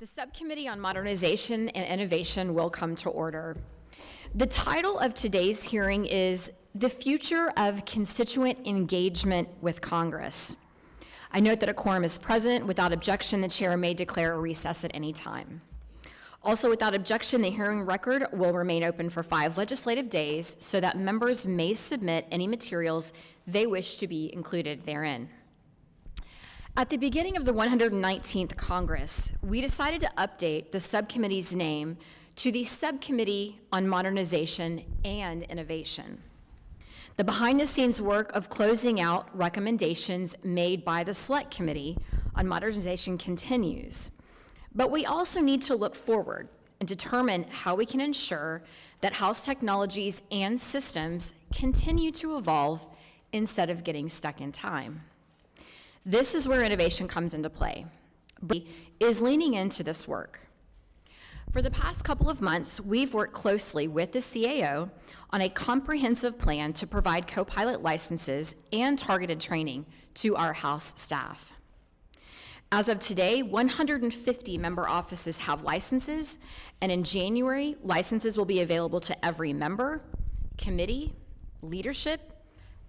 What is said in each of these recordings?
The Subcommittee on Modernization and Innovation will come to order. The title of today's hearing is The Future of Constituent Engagement with Congress. I note that a quorum is present. Without objection, the chair may declare a recess at any time. Also, without objection, the hearing record will remain open for 5 legislative days so that members may submit any materials they wish to be included therein. At the beginning of the 119th Congress, we decided to update the subcommittee's name to the Subcommittee on Modernization and Innovation. The behind-the-scenes work of closing out recommendations made by the Select Committee on Modernization continues, but we also need to look forward and determine how we can ensure that House technologies and systems continue to evolve instead of getting stuck in time. This is where innovation comes into play, is leaning into this work. For the past couple of months, we've worked closely with the CAO on a comprehensive plan to provide co-pilot licenses and targeted training to our House staff. As of today, 150 member offices have licenses, and in January, licenses will be available to every member, committee, leadership,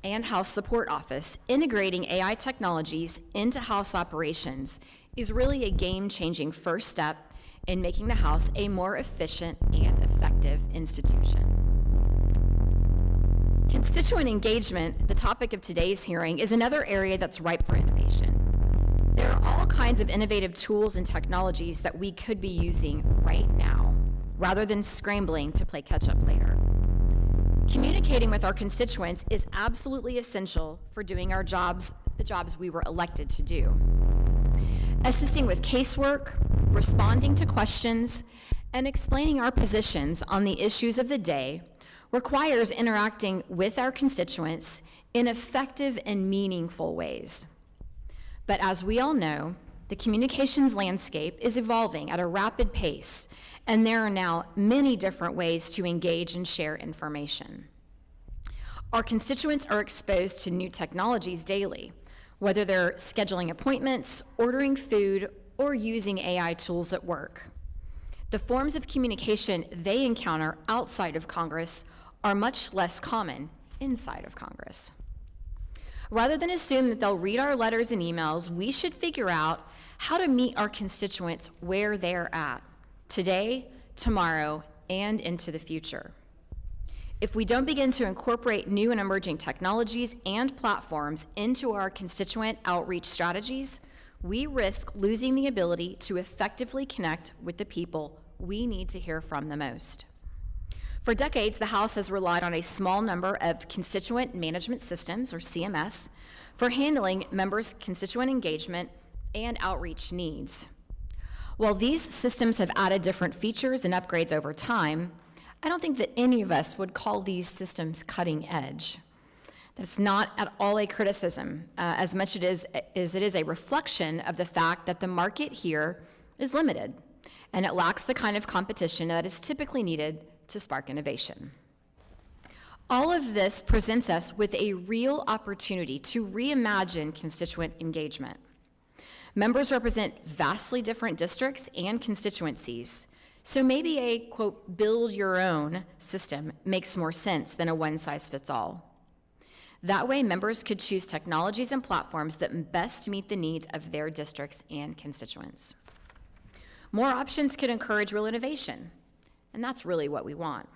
and House Support Office. Integrating AI technologies into House operations is really a game-changing first step in making the House a more efficient and effective institution. Constituent engagement, the topic of today's hearing, is another area that's ripe for innovation. There are all kinds of innovative tools and technologies that we could be using right now, rather than scrambling to play catch-up later. Communicating with our constituents is absolutely essential for doing our jobs, the jobs we were elected to do. Assisting with casework, responding to questions, and explaining our positions on the issues of the day requires interacting with our constituents in effective and meaningful ways. But as we all know, the communications landscape is evolving at a rapid pace, and there are now many different ways to engage and share information. Our constituents are exposed to new technologies daily, whether they're scheduling appointments, ordering food, or using AI tools at work. The forms of communication they encounter outside of Congress are much less common inside of Congress. Rather than assume that they'll read our letters and emails, we should figure out how to meet our constituents where they're at, today, tomorrow, and into the future. If we don't begin to incorporate new and emerging technologies and platforms into our constituent outreach strategies, we risk losing the ability to effectively connect with the people we need to hear from the most. For decades, the House has relied on a small number of constituent management systems, or CMS, for handling members' constituent engagement and outreach needs. While these systems have added different features and upgrades over time, I don't think that any of us would call these systems cutting edge. That's not at all a criticism, as much as it is a reflection of the fact that the market here is limited, and it lacks the kind of competition that is typically needed to spark innovation. All of this presents us with a real opportunity to reimagine constituent engagement. Members represent vastly different districts and constituencies, so maybe a, quote, build your own system makes more sense than a one-size-fits-all. That way, members could choose technologies and platforms that best meet the needs of their districts and constituents. More options could encourage real innovation, and that's really what we want.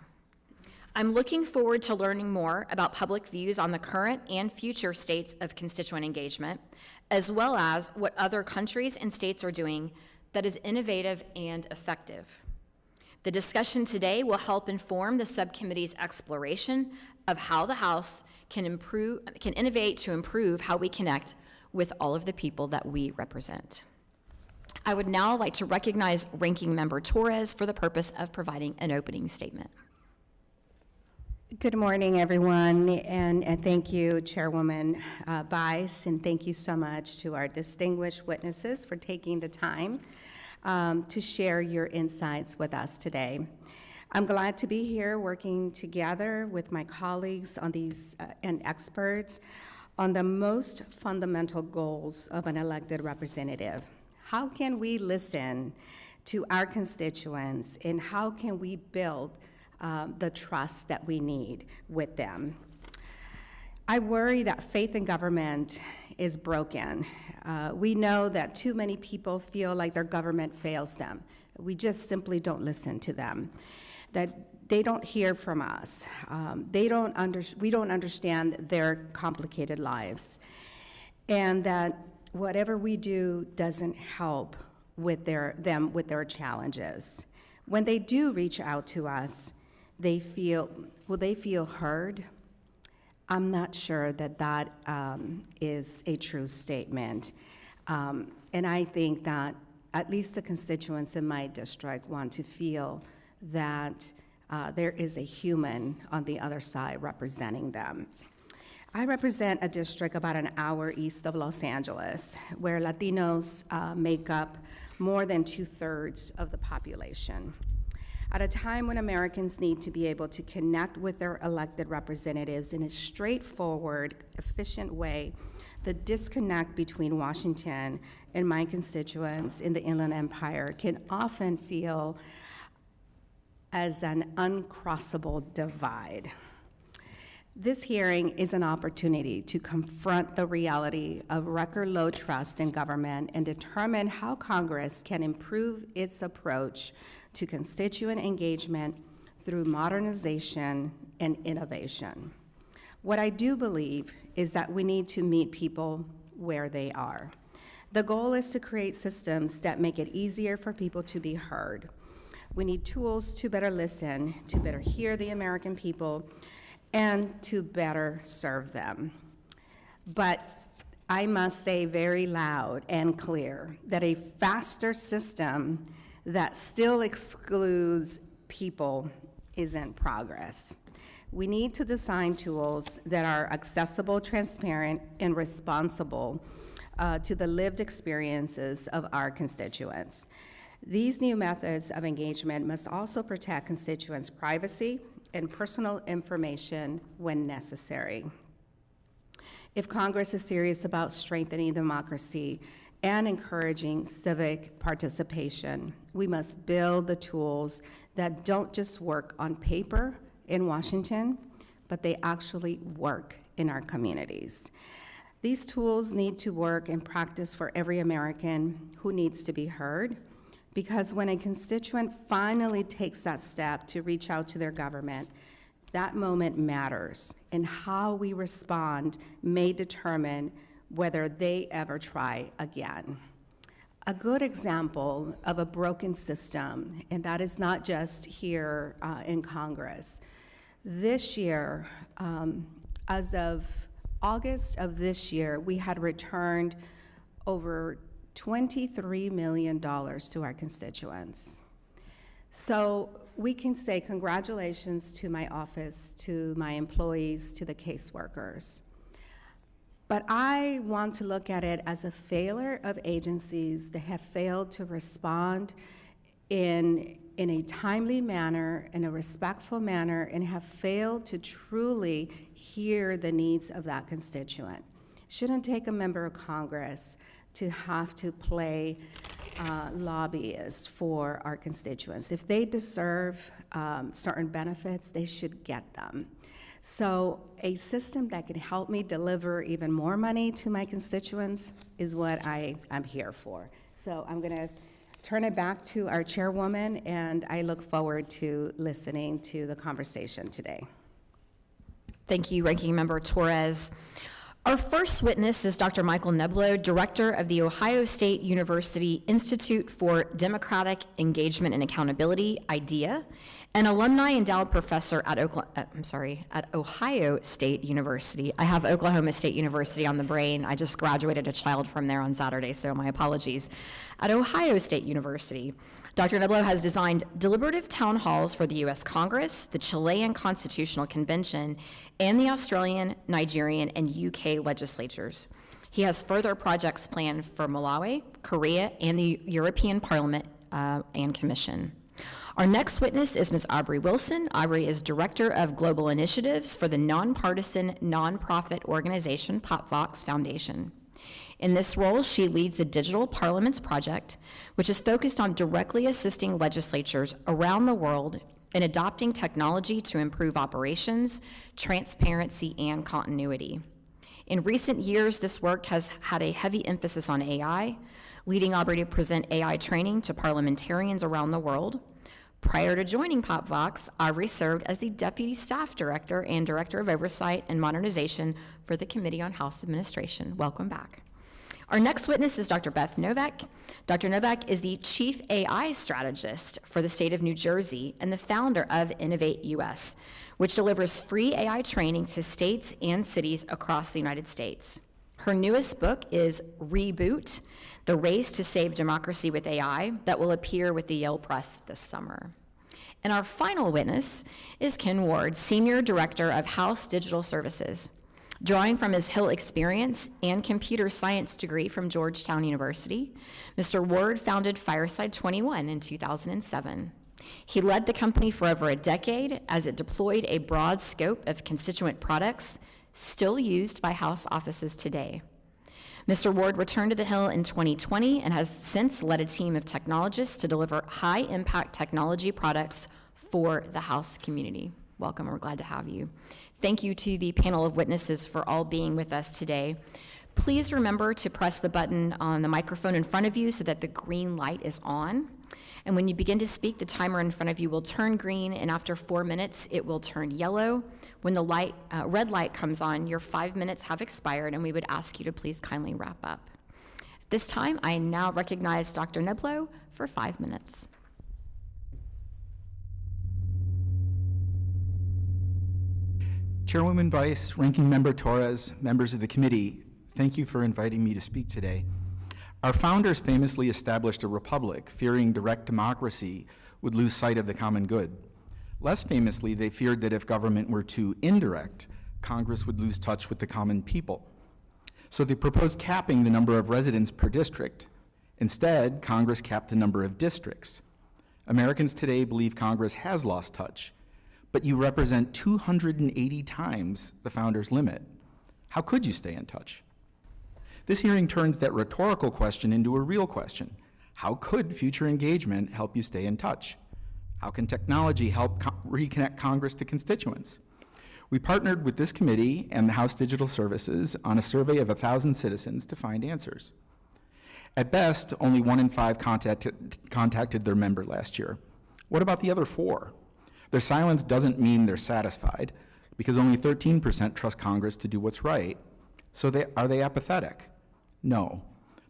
I'm looking forward to learning more about public views on the current and future states of constituent engagement, as well as what other countries and states are doing that is innovative and effective. The discussion today will help inform the subcommittee's exploration of how the House can innovate to improve how we connect with all of the people that we represent. I would now like to recognize Ranking Member Torres for the purpose of providing an opening statement. Good morning, everyone, and thank you, Chairwoman Bice, and thank you so much to our distinguished witnesses for taking the time to share your insights with us today. I'm glad to be here working together with my colleagues on these and experts on the most fundamental goals of an elected representative. How can we listen to our constituents, and how can we build the trust that we need with them. I worry that faith in government is broken. We know that too many people feel like their government fails them. We just simply don't listen to them, that they don't hear from us. We don't understand their complicated lives, and that whatever we do doesn't help with their challenges. When they do reach out to us, will they feel heard? I'm not sure that that is a true statement. And I think that at least the constituents in my district want to feel that there is a human on the other side representing them. I represent a district about an hour east of Los Angeles, where Latinos make up more than 2/3 of the population. At a time when Americans need to be able to connect with their elected representatives in a straightforward, efficient way, the disconnect between Washington and my constituents in the Inland Empire can often feel as an uncrossable divide. This hearing is an opportunity to confront the reality of record low trust in government and determine how Congress can improve its approach to constituent engagement through modernization and innovation. What I do believe is that we need to meet people where they are. The goal is to create systems that make it easier for people to be heard. We need tools to better listen, to better hear the American people, and to better serve them. But I must say very loud and clear that a faster system that still excludes people isn't progress. We need to design tools that are accessible, transparent, and responsible to the lived experiences of our constituents. These new methods of engagement must also protect constituents' privacy and personal information when necessary. If Congress is serious about strengthening democracy and encouraging civic participation, we must build the tools that don't just work on paper in Washington, but they actually work in our communities. These tools need to work in practice for every American who needs to be heard, because when a constituent finally takes that step to reach out to their government, that moment matters, and how we respond may determine whether they ever try again. A good example of a broken system, and that is not just here in Congress. This year, as of August of this year, we had returned over $23 million to our constituents. So we can say congratulations to my office, to my employees, to the caseworkers. But I want to look at it as a failure of agencies that have failed to respond in a timely manner, in a respectful manner, and have failed to truly hear the needs of that constituent. Shouldn't take a member of Congress to have to play lobbyists for our constituents. If they deserve certain benefits, they should get them. So a system that can help me deliver even more money to my constituents is what I'm here for. So I'm gonna turn it back to our chairwoman, and I look forward to listening to the conversation today. Thank you, Ranking Member Torres. Our first witness is Dr. Michael Neblo, Director of the Ohio State University Institute for Democratic Engagement and Accountability, IDEA, an alumni endowed professor at Ohio State University. I have Oklahoma State University on the brain. I just graduated a child from there on Saturday, so my apologies. At Ohio State University, Dr. Neblo has designed deliberative town halls for the U.S. Congress, the Chilean Constitutional Convention, and the Australian, Nigerian, and UK legislatures. He has further projects planned for Malawi, Korea, and the European Parliament and Commission. Our next witness is Ms. Aubrey Wilson. Aubrey is Director of Global Initiatives for the nonpartisan nonprofit organization PopVox Foundation. In this role, she leads the Digital Parliaments Project, which is focused on directly assisting legislatures around the world in adopting technology to improve operations, transparency, and continuity. In recent years, this work has had a heavy emphasis on AI, leading Aubrey to present AI training to parliamentarians around the world. Prior to joining PopVox, Aubrey served as the Deputy Staff Director and Director of Oversight and Modernization for the Committee on House Administration. Welcome back. Our next witness is Dr. Beth Novak. Dr. Novak is the Chief AI Strategist for the state of New Jersey and the founder of Innovate US, which delivers free AI training to states and cities across the United States. Her newest book is Reboot: The Race to Save Democracy with AI, that will appear with the Yale Press this summer. And our final witness is Ken Ward, Senior Director of House Digital Services. Drawing from his Hill experience and computer science degree from Georgetown University, Mr. Ward founded Fireside 21 in 2007. He led the company for over a decade as it deployed a broad scope of constituent products still used by House offices today. Mr. Ward returned to the Hill in 2020 and has since led a team of technologists to deliver high-impact technology products for the House community. Welcome, we're glad to have you. Thank you to the panel of witnesses for all being with us today. Please remember to press the button on the microphone in front of you so that the green light is on. And when you begin to speak, the timer in front of you will turn green, and after 4 minutes, it will turn yellow. When the red light comes on, your 5 minutes have expired, and we would ask you to please kindly wrap up. At this time, I now recognize Dr. Neblo for 5 minutes. Chairwoman Vice, Ranking Member Torres, members of the committee, thank you for inviting me to speak today. Our founders famously established a republic, fearing direct democracy would lose sight of the common good. Less famously, they feared that if government were too indirect, Congress would lose touch with the common people. So they proposed capping the number of residents per district. Instead, Congress capped the number of districts. Americans today believe Congress has lost touch, but you represent 280 times the founders' limit. How could you stay in touch? This hearing turns that rhetorical question into a real question. How could future engagement help you stay in touch? How can technology help reconnect Congress to constituents? We partnered with this committee and the House Digital Services on a survey of 1,000 citizens to find answers. At best, only 1 in 5 contacted their member last year. What about the other 4? Their silence doesn't mean they're satisfied, because only 13% trust Congress to do what's right. So are they apathetic? No.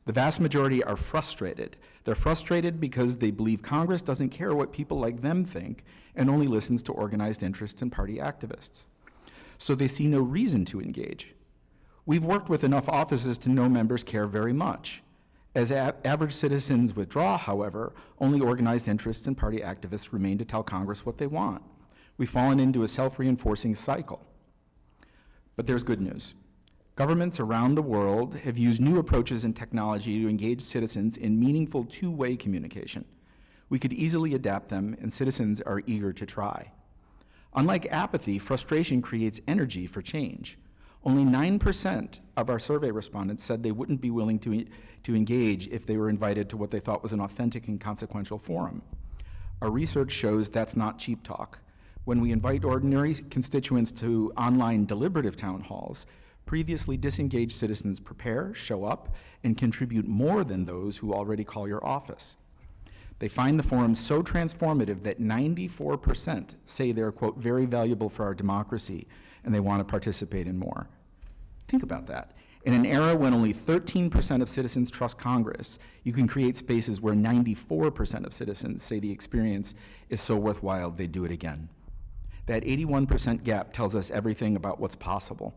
The vast majority are frustrated. They're frustrated because they believe Congress doesn't care what people like them think and only listens to organized interests and party activists. So they see no reason to engage. We've worked with enough offices to know members care very much. As average citizens withdraw, however, only organized interests and party activists remain to tell Congress what they want. We've fallen into a self-reinforcing cycle. But there's good news. Governments around the world have used new approaches and technology to engage citizens in meaningful two-way communication. We could easily adapt them, and citizens are eager to try. Unlike apathy, frustration creates energy for change. Only 9% of our survey respondents said they wouldn't be willing to engage if they were invited to what they thought was an authentic and consequential forum. Our research shows that's not cheap talk. When we invite ordinary constituents to online deliberative town halls, previously disengaged citizens prepare, show up, and contribute more than those who already call your office. They find the forum so transformative that 94% say they're, quote, very valuable for our democracy, and they want to participate in more. Think about that. In an era when only 13% of citizens trust Congress, you can create spaces where 94% of citizens say the experience is so worthwhile they'd do it again. That 81% gap tells us everything about what's possible.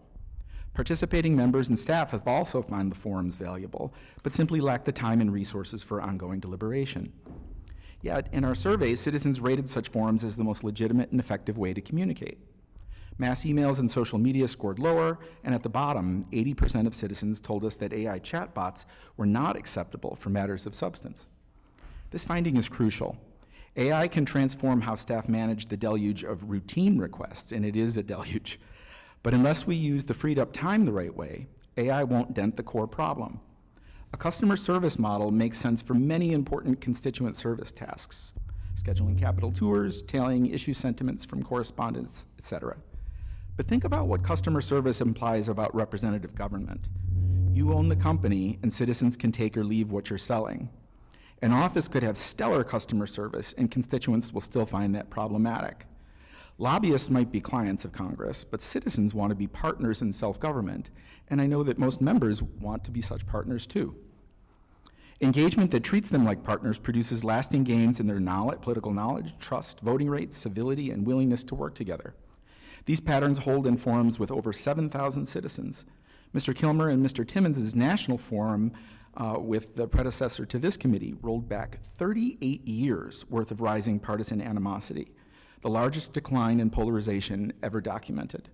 Participating members and staff have also found the forums valuable, but simply lack the time and resources for ongoing deliberation. Yet, in our surveys, citizens rated such forums as the most legitimate and effective way to communicate. Mass emails and social media scored lower, and at the bottom, 80% of citizens told us that AI chatbots were not acceptable for matters of substance. This finding is crucial. AI can transform how staff manage the deluge of routine requests, and it is a deluge. But unless we use the freed up time the right way, AI won't dent the core problem. A customer service model makes sense for many important constituent service tasks, scheduling capital tours, tailing issue sentiments from correspondence, etc. But think about what customer service implies about representative government. You own the company, and citizens can take or leave what you're selling. An office could have stellar customer service, and constituents will still find that problematic. Lobbyists might be clients of Congress, but citizens want to be partners in self-government, and I know that most members want to be such partners too. Engagement that treats them like partners produces lasting gains in their political knowledge, trust, voting rates, civility, and willingness to work together. These patterns hold in forums with over 7,000 citizens. Mr. Kilmer and Mr. Timmons' national forum with the predecessor to this committee rolled back 38 years worth of rising partisan animosity, the largest decline in polarization ever documented.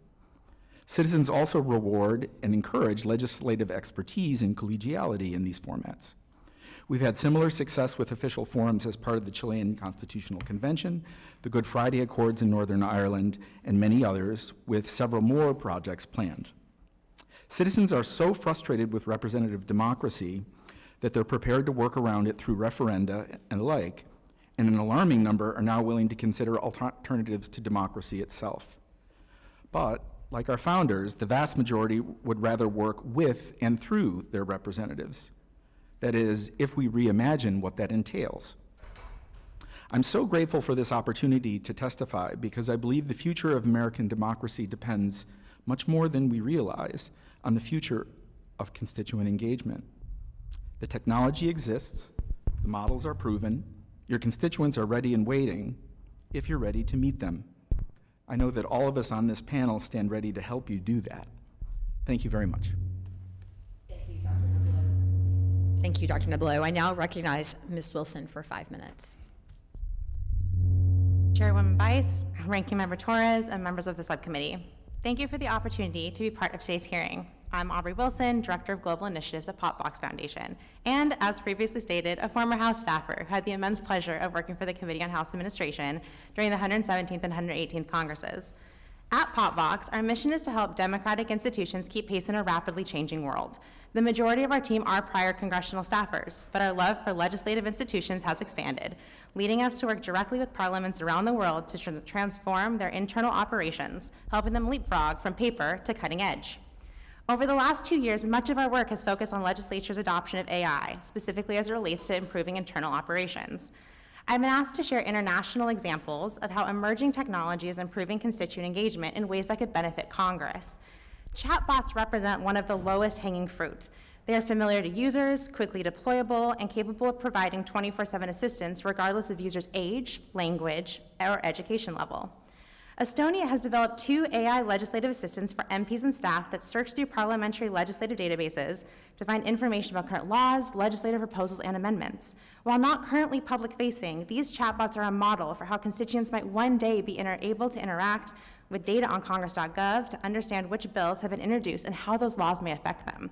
Citizens also reward and encourage legislative expertise and collegiality in these formats. We've had similar success with official forums as part of the Chilean Constitutional Convention, the Good Friday Accords in Northern Ireland, and many others, with several more projects planned. Citizens are so frustrated with representative democracy that they're prepared to work around it through referenda and the like, and an alarming number are now willing to consider alternatives to democracy itself. But, like our founders, the vast majority would rather work with and through their representatives. That is, if we reimagine what that entails. I'm so grateful for this opportunity to testify because I believe the future of American democracy depends much more than we realize on the future of constituent engagement. The technology exists, the models are proven, your constituents are ready and waiting if you're ready to meet them. I know that all of us on this panel stand ready to help you do that. Thank you very much. Thank you, Dr. Nabilo. I now recognize Ms. Wilson for 5 minutes. Chairwoman Bice, Ranking Member Torres, and members of the subcommittee. Thank you for the opportunity to be part of today's hearing. I'm Aubrey Wilson, Director of Global Initiatives at Popbox Foundation, and as previously stated, a former House staffer who had the immense pleasure of working for the Committee on House Administration during the 117th and 118th Congresses. At Popbox, our mission is to help democratic institutions keep pace in a rapidly changing world. The majority of our team are prior congressional staffers, but our love for legislative institutions has expanded, leading us to work directly with parliaments around the world to transform their internal operations, helping them leapfrog from paper to cutting edge. Over the last 2 years, much of our work has focused on legislature's adoption of AI, specifically as it relates to improving internal operations. I've been asked to share international examples of how emerging technology is improving constituent engagement in ways that could benefit Congress. Chatbots represent one of the lowest hanging fruit. They are familiar to users, quickly deployable, and capable of providing 24/7 assistance regardless of users' age, language, or education level. Estonia has developed 2 AI legislative assistants for MPs and staff that search through parliamentary legislative databases to find information about current laws, legislative proposals, and amendments. While not currently public-facing, these chatbots are a model for how constituents might one day be able to interact with data on congress.gov to understand which bills have been introduced and how those laws may affect them.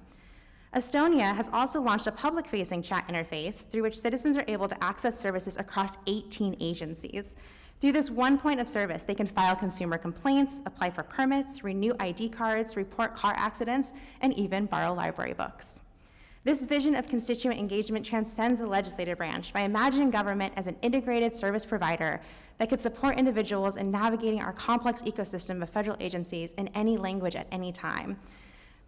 Estonia has also launched a public-facing chat interface through which citizens are able to access services across 18 agencies. Through this one point of service, they can file consumer complaints, apply for permits, renew ID cards, report car accidents, and even borrow library books. This vision of constituent engagement transcends the legislative branch by imagining government as an integrated service provider that could support individuals in navigating our complex ecosystem of federal agencies in any language at any time.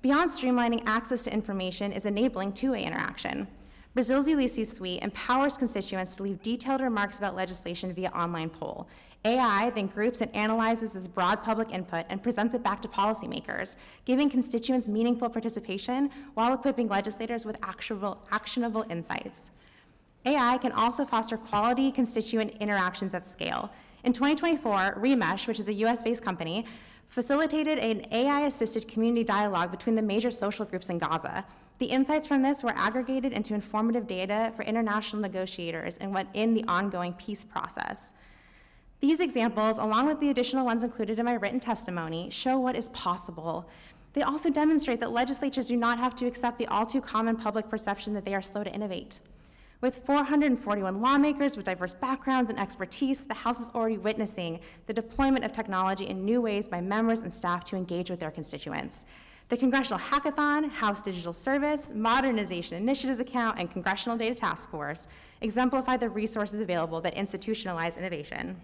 Beyond streamlining access to information is enabling two-way interaction. Brazil's Ulysses Suite empowers constituents to leave detailed remarks about legislation via online poll. AI then groups and analyzes this broad public input and presents it back to policymakers, giving constituents meaningful participation while equipping legislators with actionable insights. AI can also foster quality constituent interactions at scale. In 2024, Remesh, which is a US-based company, facilitated an AI-assisted community dialogue between the major social groups in Gaza. The insights from this were aggregated into informative data for international negotiators in the ongoing peace process. These examples, along with the additional ones included in my written testimony, show what is possible. They also demonstrate that legislatures do not have to accept the all too common public perception that they are slow to innovate. With 441 lawmakers with diverse backgrounds and expertise, the House is already witnessing the deployment of technology in new ways by members and staff to engage with their constituents. The Congressional Hackathon, House Digital Service, Modernization Initiatives Account, and Congressional Data Task Force exemplify the resources available that institutionalize innovation.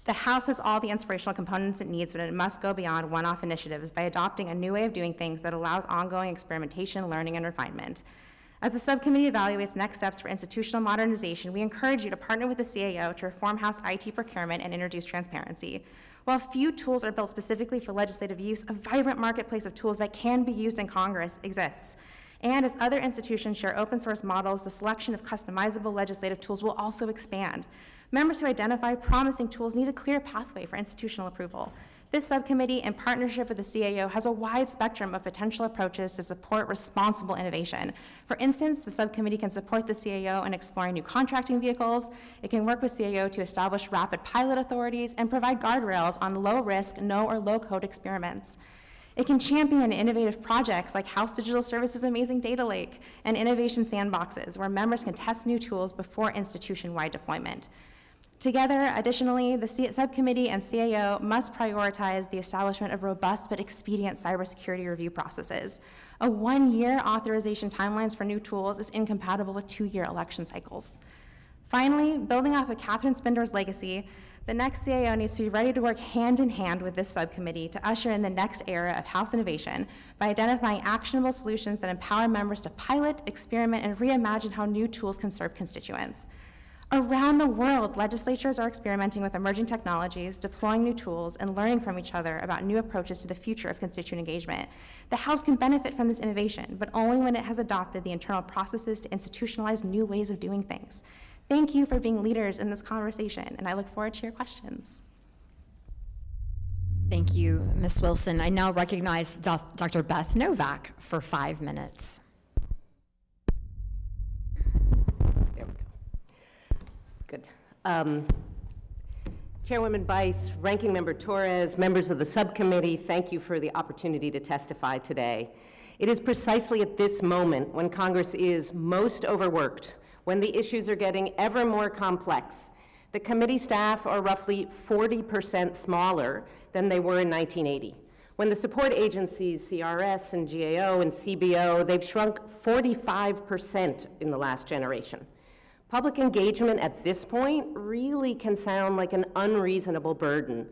The House has all the inspirational components it needs, but it must go beyond one-off initiatives by adopting a new way of doing things that allows ongoing experimentation, learning, and refinement. As the subcommittee evaluates next steps for institutional modernization, we encourage you to partner with the CAO to reform House IT procurement and introduce transparency. While few tools are built specifically for legislative use, a vibrant marketplace of tools that can be used in Congress exists. And as other institutions share open source models, the selection of customizable legislative tools will also expand. Members who identify promising tools need a clear pathway for institutional approval. This subcommittee, in partnership with the CAO, has a wide spectrum of potential approaches to support responsible innovation. For instance, the subcommittee can support the CAO in exploring new contracting vehicles. It can work with CAO to establish rapid pilot authorities and provide guardrails on low-risk, no or low-code experiments. It can champion innovative projects like House Digital Services' amazing data lake and innovation sandboxes, where members can test new tools before institution-wide deployment. Together, additionally, the subcommittee and CAO must prioritize the establishment of robust but expedient cybersecurity review processes. A one-year authorization timelines for new tools is incompatible with two-year election cycles. Finally, building off of Catherine Spindor's legacy, the next CAO needs to be ready to work hand in hand with this subcommittee to usher in the next era of House innovation by identifying actionable solutions that empower members to pilot, experiment, and reimagine how new tools can serve constituents. Around the world, legislatures are experimenting with emerging technologies, deploying new tools, and learning from each other about new approaches to the future of constituent engagement. The House can benefit from this innovation, but only when it has adopted the internal processes to institutionalize new ways of doing things. Thank you for being leaders in this conversation, and I look forward to your questions. Thank you, Ms. Wilson. I now recognize Dr. Beth Novak for 5 minutes. There we go. Good. Chairwoman Bice, Ranking Member Torres, members of the subcommittee, thank you for the opportunity to testify today. It is precisely at this moment when Congress is most overworked, when the issues are getting ever more complex. The committee staff are roughly 40% smaller than they were in 1980. When the support agencies, CRS and GAO and CBO, they've shrunk 45% in the last generation. Public engagement at this point really can sound like an unreasonable burden.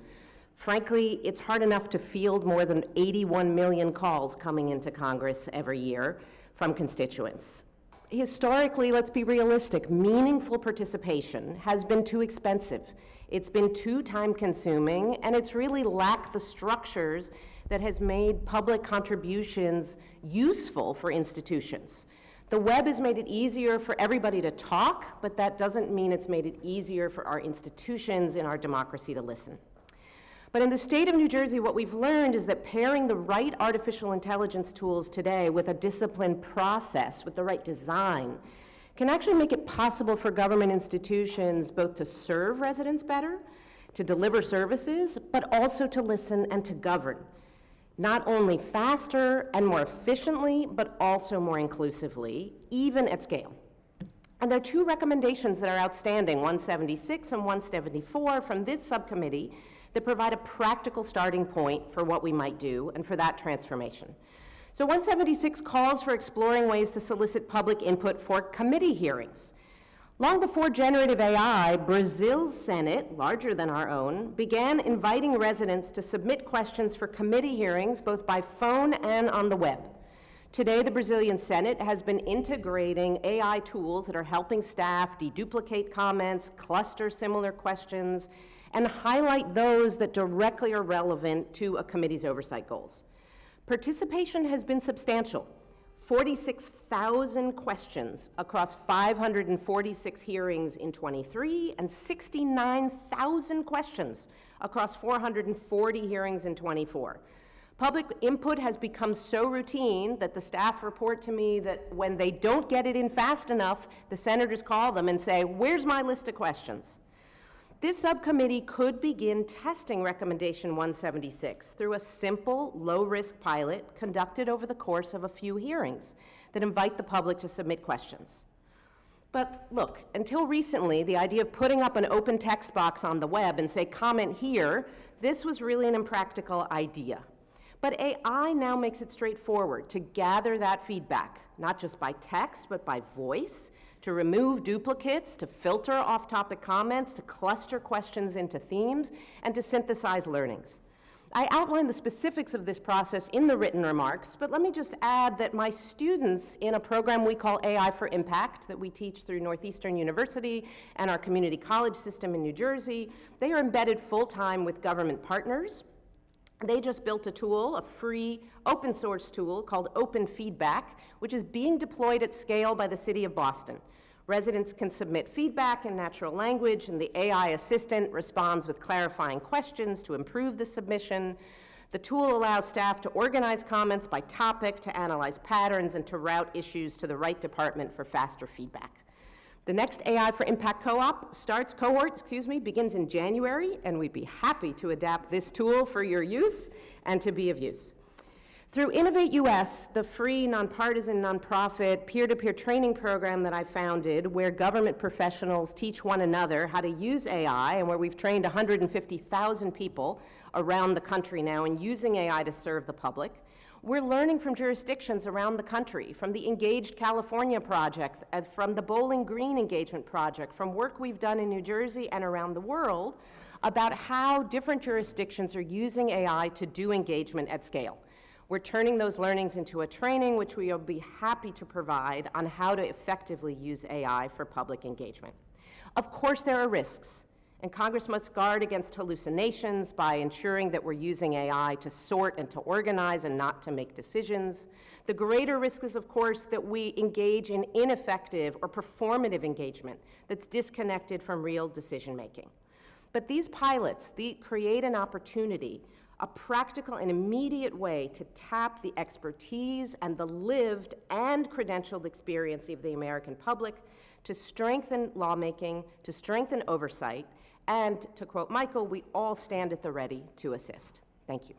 Frankly, it's hard enough to field more than 81 million calls coming into Congress every year from constituents. Historically, let's be realistic, meaningful participation has been too expensive. It's been too time-consuming, and it's really lacked the structures that has made public contributions useful for institutions. The web has made it easier for everybody to talk, but that doesn't mean it's made it easier for our institutions in our democracy to listen. But in the state of New Jersey, what we've learned is that pairing the right artificial intelligence tools today with a disciplined process, with the right design, can actually make it possible for government institutions both to serve residents better, to deliver services, but also to listen and to govern. Not only faster and more efficiently, but also more inclusively, even at scale. And there are two recommendations that are outstanding, 176 and 174 from this subcommittee, that provide a practical starting point for what we might do and for that transformation. So 176 calls for exploring ways to solicit public input for committee hearings. Long before generative AI, Brazil's Senate, larger than our own, began inviting residents to submit questions for committee hearings both by phone and on the web. Today, the Brazilian Senate has been integrating AI tools that are helping staff deduplicate comments, cluster similar questions, and highlight those that directly are relevant to a committee's oversight goals. Participation has been substantial. 46,000 questions across 546 hearings in 23, and 69,000 questions across 440 hearings in 24. Public input has become so routine that the staff report to me that when they don't get it in fast enough, the senators call them and say, "Where's my list of questions?" This subcommittee could begin testing Recommendation 176 through a simple, low-risk pilot conducted over the course of a few hearings that invite the public to submit questions. But look, until recently, the idea of putting up an open text box on the web and say, "Comment here," this was really an impractical idea. But AI now makes it straightforward to gather that feedback, not just by text, but by voice, to remove duplicates, to filter off-topic comments, to cluster questions into themes, and to synthesize learnings. I outlined the specifics of this process in the written remarks, but let me just add that my students in a program we call AI for Impact that we teach through Northeastern University and our community college system in New Jersey, they are embedded full-time with government partners. They just built a tool, a free open source tool called Open Feedback, which is being deployed at scale by the City of Boston. Residents can submit feedback in natural language, and the AI assistant responds with clarifying questions to improve the submission. The tool allows staff to organize comments by topic, to analyze patterns, and to route issues to the right department for faster feedback. The next AI for Impact cohort begins in January, and we'd be happy to adapt this tool for your use and to be of use. Through Innovate US, the free, nonpartisan, nonprofit, peer-to-peer training program that I founded, where government professionals teach one another how to use AI, and where we've trained 150,000 people around the country now in using AI to serve the public, we're learning from jurisdictions around the country, from the Engaged California Project, from the Bowling Green Engagement Project, from work we've done in New Jersey and around the world, about how different jurisdictions are using AI to do engagement at scale. We're turning those learnings into a training which we will be happy to provide on how to effectively use AI for public engagement. Of course, there are risks, and Congress must guard against hallucinations by ensuring that we're using AI to sort and to organize and not to make decisions. The greater risk is, of course, that we engage in ineffective or performative engagement that's disconnected from real decision-making. But these pilots, they create an opportunity, a practical and immediate way to tap the expertise and the lived and credentialed experience of the American public to strengthen lawmaking, to strengthen oversight, and to quote Michael, we all stand at the ready to assist. Thank you.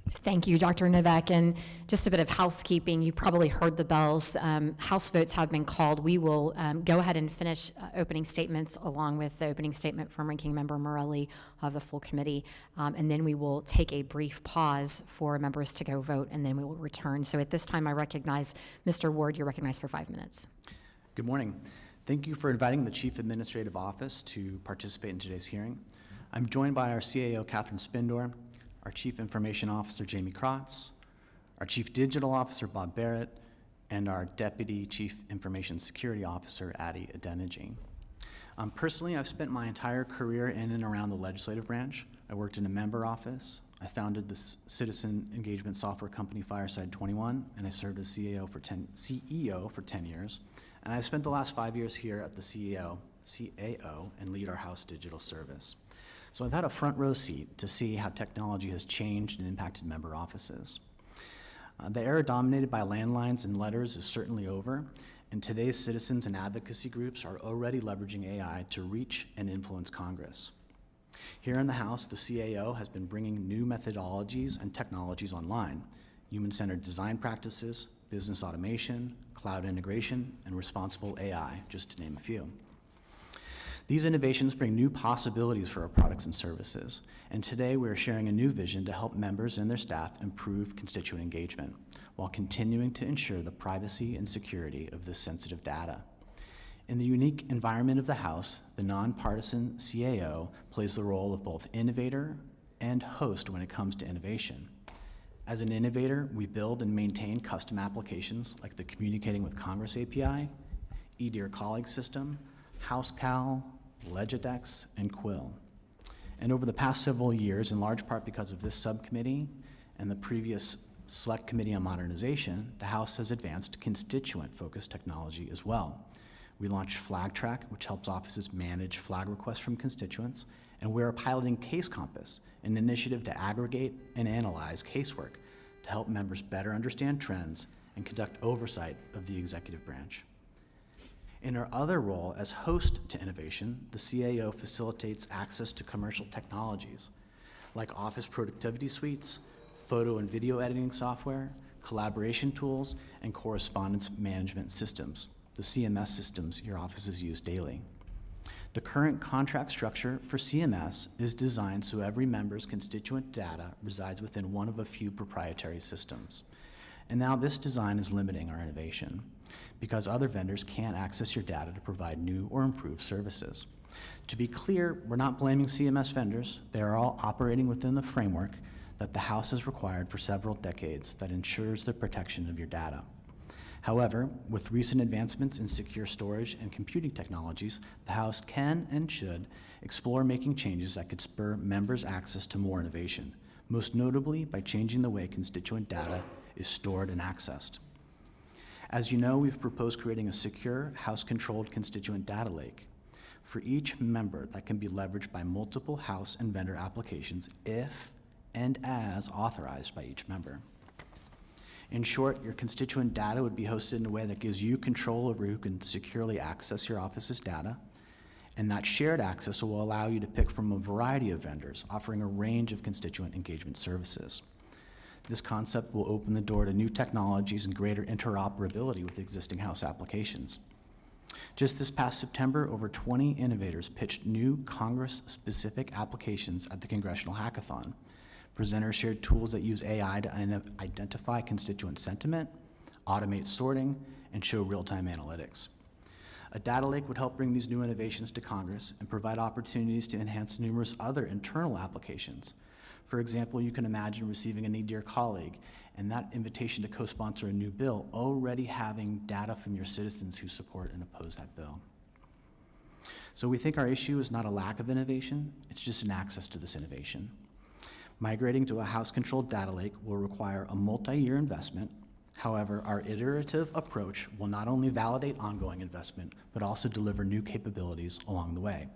Thank you, Dr. Novak. And just a bit of housekeeping. You probably heard the bells. House votes have been called. We will go ahead and finish opening statements along with the opening statement from Ranking Member Morelli of the full committee. And then we will take a brief pause for members to go vote, and then we will return. So at this time, I recognize Mr. Ward. You're recognized for 5 minutes. Good morning. Thank you for inviting the Chief Administrative Office to participate in today's hearing. I'm joined by our CAO, Catherine Spindor, our Chief Information Officer, Jamie Kratz, our Chief Digital Officer, Bob Barrett, and our Deputy Chief Information Security Officer, Addie Adeniji. Personally, I've spent my entire career in and around the legislative branch. I worked in a member office. I founded the citizen engagement software company Fireside 21, and I served as CEO for 10 years. And I spent the last 5 years here at the CAO and lead our House Digital Service. So I've had a front row seat to see how technology has changed and impacted member offices. The era dominated by landlines and letters is certainly over, and today's citizens and advocacy groups are already leveraging AI to reach and influence Congress. Here in the House, the CAO has been bringing new methodologies and technologies online: human-centered design practices, business automation, cloud integration, and responsible AI, just to name a few. These innovations bring new possibilities for our products and services, and today we are sharing a new vision to help members and their staff improve constituent engagement while continuing to ensure the privacy and security of this sensitive data. In the unique environment of the House, the nonpartisan CAO plays the role of both innovator and host when it comes to innovation. As an innovator, we build and maintain custom applications like the Communicating with Congress API, eDear Colleague System, HouseCal, Legidex, and Quill. And over the past several years, in large part because of this subcommittee and the previous Select Committee on Modernization, the House has advanced constituent-focused technology as well. We launched FlagTrack, which helps offices manage flag requests from constituents, and we're piloting Case Compass, an initiative to aggregate and analyze casework to help members better understand trends and conduct oversight of the executive branch. In our other role as host to innovation, the CAO facilitates access to commercial technologies like office productivity suites, photo and video editing software, collaboration tools, and correspondence management systems, the CMS systems your offices use daily. The current contract structure for CMS is designed so every member's constituent data resides within one of a few proprietary systems. And now this design is limiting our innovation because other vendors can't access your data to provide new or improved services. To be clear, we're not blaming CMS vendors. They are all operating within the framework that the House has required for several decades that ensures the protection of your data. However, with recent advancements in secure storage and computing technologies, the House can and should explore making changes that could spur members' access to more innovation, most notably by changing the way constituent data is stored and accessed. As you know, we've proposed creating a secure, House-controlled constituent data lake for each member that can be leveraged by multiple House and vendor applications if and as authorized by each member. In short, your constituent data would be hosted in a way that gives you control over who can securely access your office's data, and that shared access will allow you to pick from a variety of vendors offering a range of constituent engagement services. This concept will open the door to new technologies and greater interoperability with existing House applications. Just this past September, over 20 innovators pitched new Congress-specific applications at the Congressional Hackathon. Presenters shared tools that use AI to identify constituent sentiment, automate sorting, and show real-time analytics. A data lake would help bring these new innovations to Congress and provide opportunities to enhance numerous other internal applications. For example, you can imagine receiving a need to your colleague and that invitation to co-sponsor a new bill already having data from your citizens who support and oppose that bill. So we think our issue is not a lack of innovation, it's just an access to this innovation. Migrating to a House-controlled data lake will require a multi-year investment. However, our iterative approach will not only validate ongoing investment, but also deliver new capabilities along the way.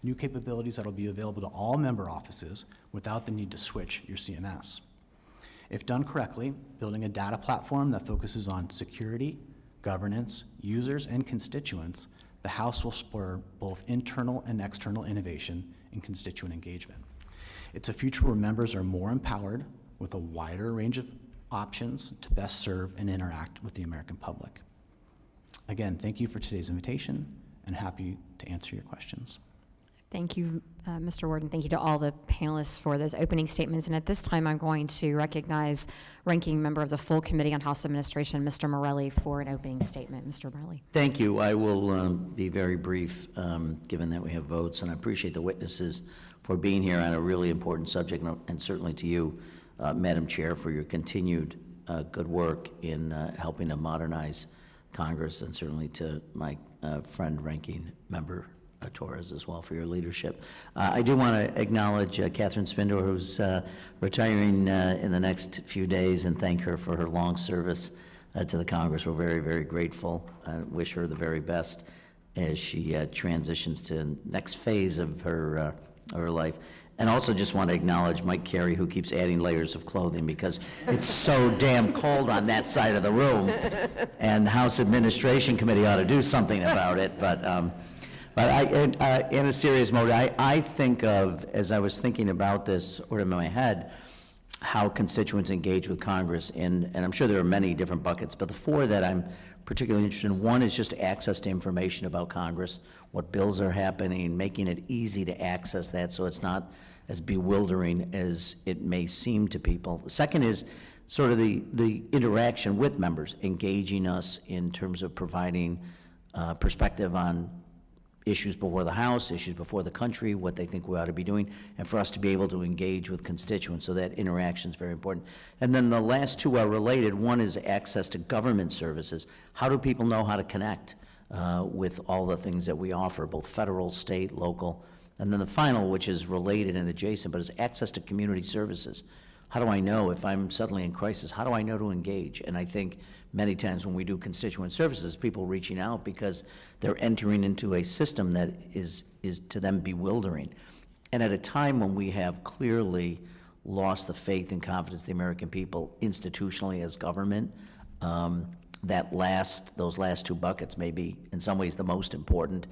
New capabilities that will be available to all member offices without the need to switch your CMS. If done correctly, building a data platform that focuses on security, governance, users, and constituents, the House will spur both internal and external innovation and constituent engagement. It's a future where members are more empowered with a wider range of options to best serve and interact with the American public. Again, thank you for today's invitation and happy to answer your questions. Thank you, Mr. Warden. Thank you to all the panelists for those opening statements. And at this time, I'm going to recognize Ranking Member of the full Committee on House Administration, Mr. Morelli, for an opening statement. Mr. Morelli. Thank you. I will be very brief, given that we have votes, and I appreciate the witnesses for being here on a really important subject, and certainly to you, Madam Chair, for your continued good work in helping to modernize Congress, and certainly to my friend, Ranking Member Torres, as well, for your leadership. I do want to acknowledge Catherine Spindor, who's retiring in the next few days, and thank her for her long service to the Congress. We're very, very grateful. I wish her the very best as she transitions to the next phase of her life. And also just want to acknowledge Mike Carey, who keeps adding layers of clothing because it's so damn cold on that side of the room. And the House Administration Committee ought to do something about it. But in a serious mode, I think of, as I was thinking about this sort of in my head, how constituents engage with Congress. And I'm sure there are many different buckets, but the four that I'm particularly interested in, one is just access to information about Congress, what bills are happening, making it easy to access that so it's not as bewildering as it may seem to people. The second is sort of the interaction with members, engaging us in terms of providing perspective on issues before the House, issues before the country, what they think we ought to be doing, and for us to be able to engage with constituents. So that interaction is very important. And then the last two are related. One is access to government services. How do people know how to connect with all the things that we offer, both federal, state, local? And then the final, which is related and adjacent, but is access to community services. How do I know if I'm suddenly in crisis? How do I know to engage? And I think many times when we do constituent services, people reaching out because they're entering into a system that is to them bewildering. And at a time when we have clearly lost the faith and confidence of the American people institutionally as government, those last two buckets may be in some ways the most important,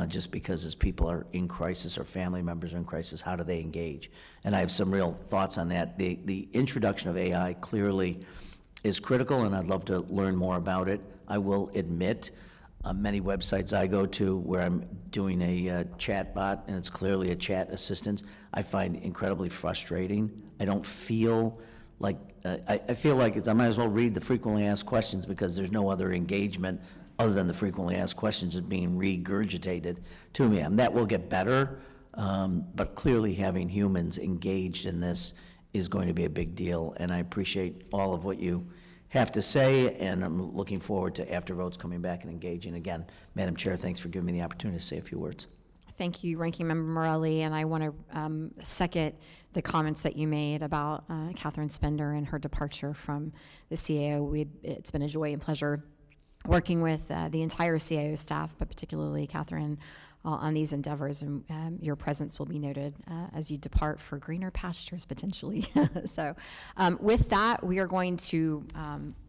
just because as people are in crisis or family members are in crisis, how do they engage? And I have some real thoughts on that. The introduction of AI clearly is critical, and I'd love to learn more about it. I will admit many websites I go to where I'm doing a chat bot, and it's clearly a chat assistant, I find incredibly frustrating. I don't feel like, I feel like I might as well read the frequently asked questions because there's no other engagement other than the frequently asked questions is being regurgitated to me. And that will get better, but clearly having humans engaged in this is going to be a big deal. And I appreciate all of what you have to say, and I'm looking forward to after votes coming back and engaging again. Madam Chair, thanks for giving me the opportunity to say a few words. Thank you, Ranking Member Morelli, and I want to second the comments that you made about Catherine Spender and her departure from the CAO. It's been a joy and pleasure working with the entire CAO staff, but particularly Catherine, on these endeavors, and your presence will be noted as you depart for greener pastures, potentially. So with that, we are going to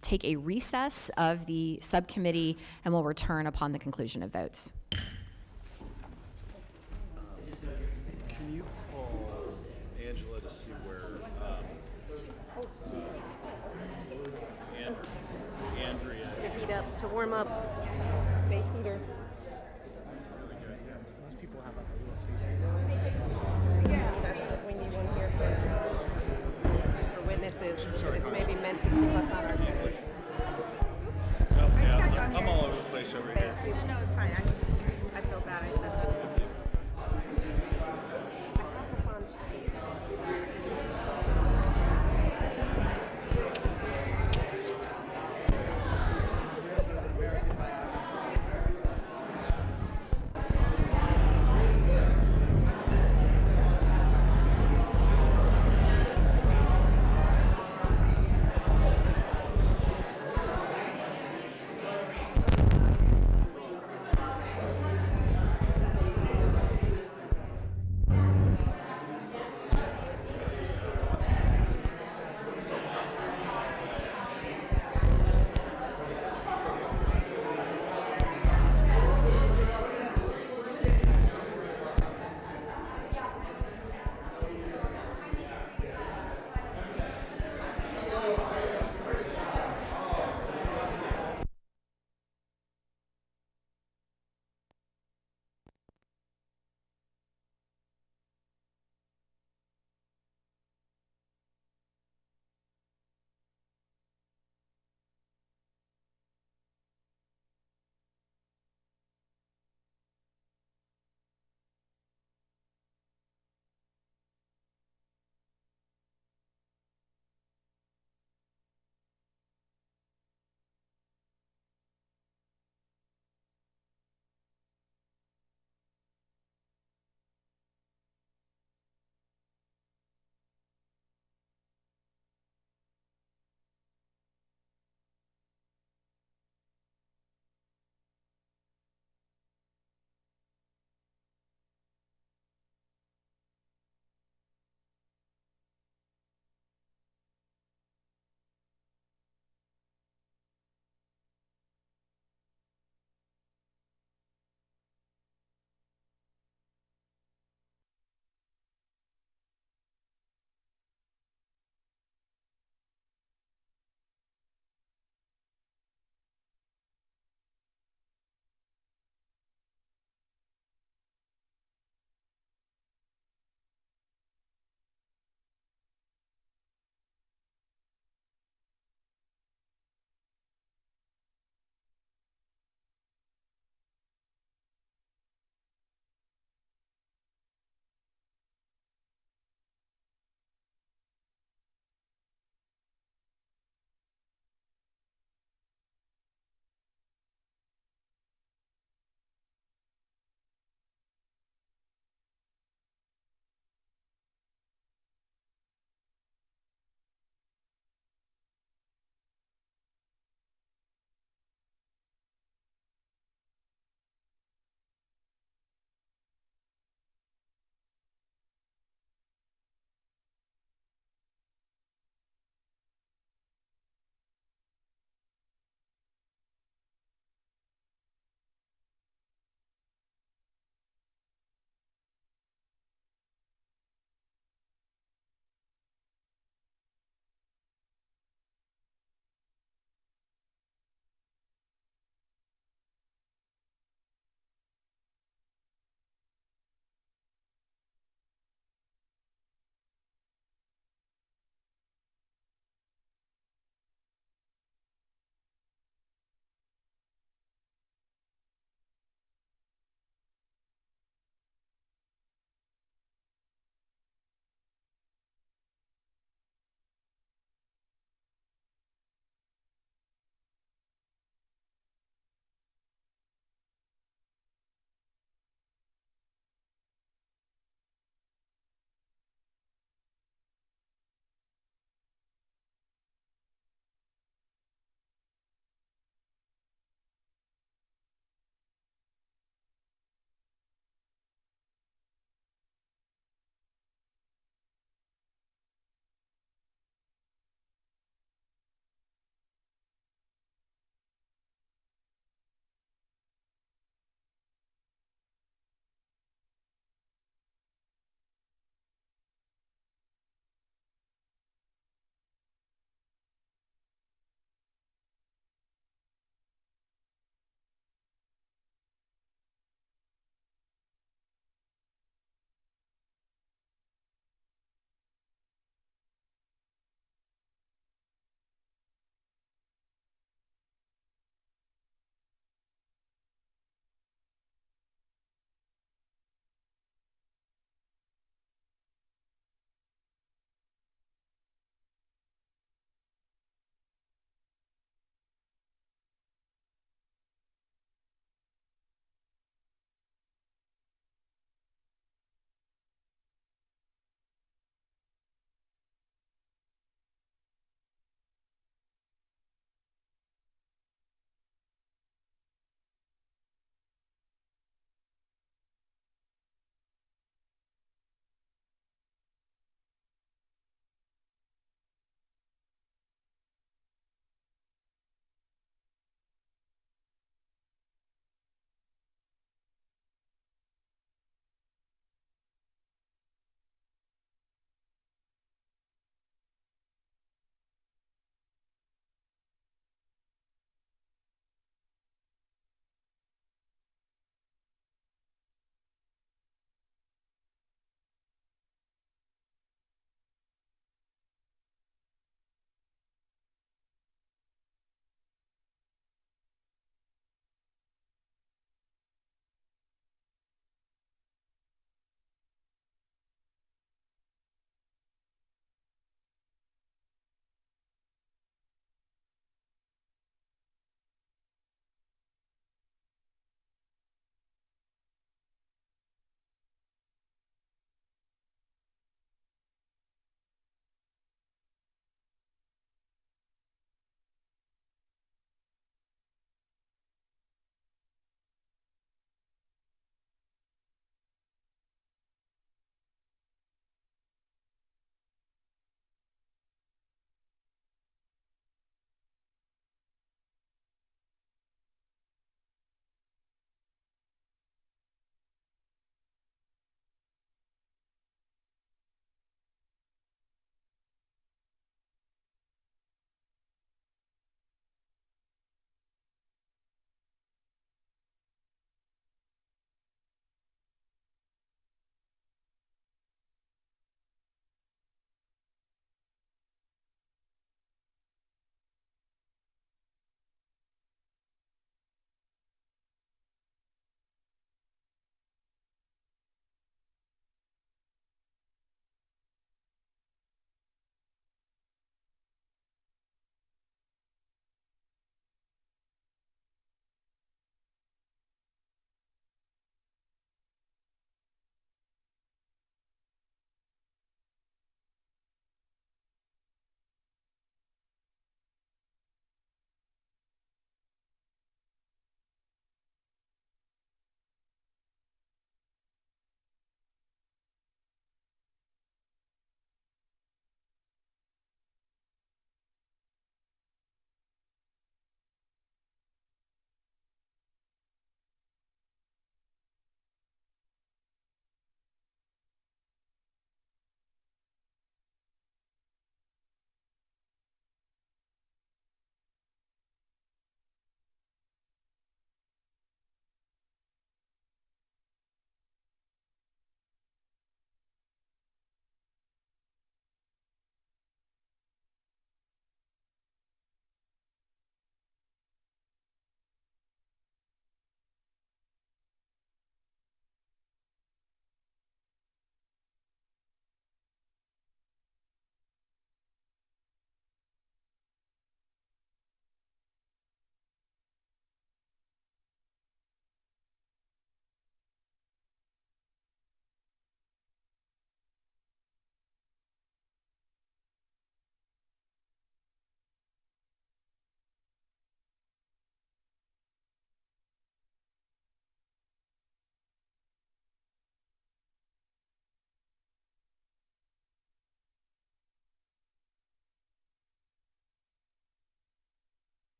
take a recess of the subcommittee, and we'll return upon the conclusion of votes. Can you call Angela to see where Andrea? To heat up, to warm up, space heater. Most people have a little space. We need one here for witnesses. It's maybe meant to keep us on our toes. I'm all over the place over here. No, it's fine. I feel bad. I stepped on it.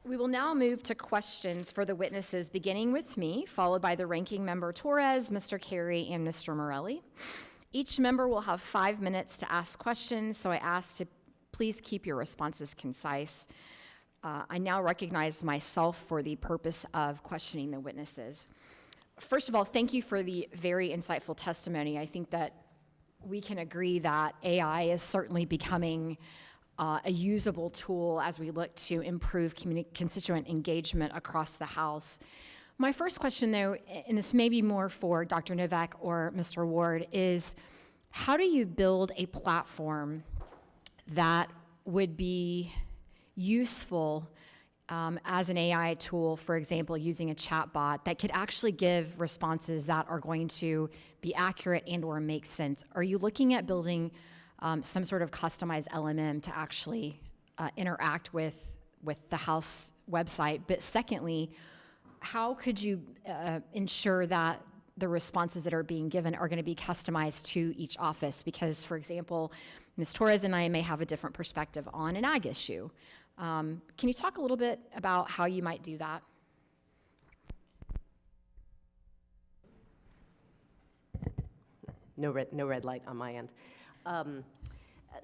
We will now move to questions for the witnesses, beginning with me, followed by the ranking member Torres, Mr. Carey, and Mr. Morelli. Each member will have 5 minutes to ask questions, so I ask to please keep your responses concise. I now recognize myself for the purpose of questioning the witnesses. First of all, thank you for the very insightful testimony. I think that we can agree that AI is certainly becoming a usable tool as we look to improve constituent engagement across the House. My first question, though, and this may be more for Dr. Novak or Mr. Ward, is how do you build a platform that would be useful as an AI tool, for example, using a chatbot that could actually give responses that are going to be accurate and or make sense? Are you looking at building some sort of customized LMM to actually interact with the House website? But secondly, how could you ensure that the responses that are being given are going to be customized to each office? Because, for example, Ms. Torres and I may have a different perspective on an ag issue. Can you talk a little bit about how you might do that? No red light on my end.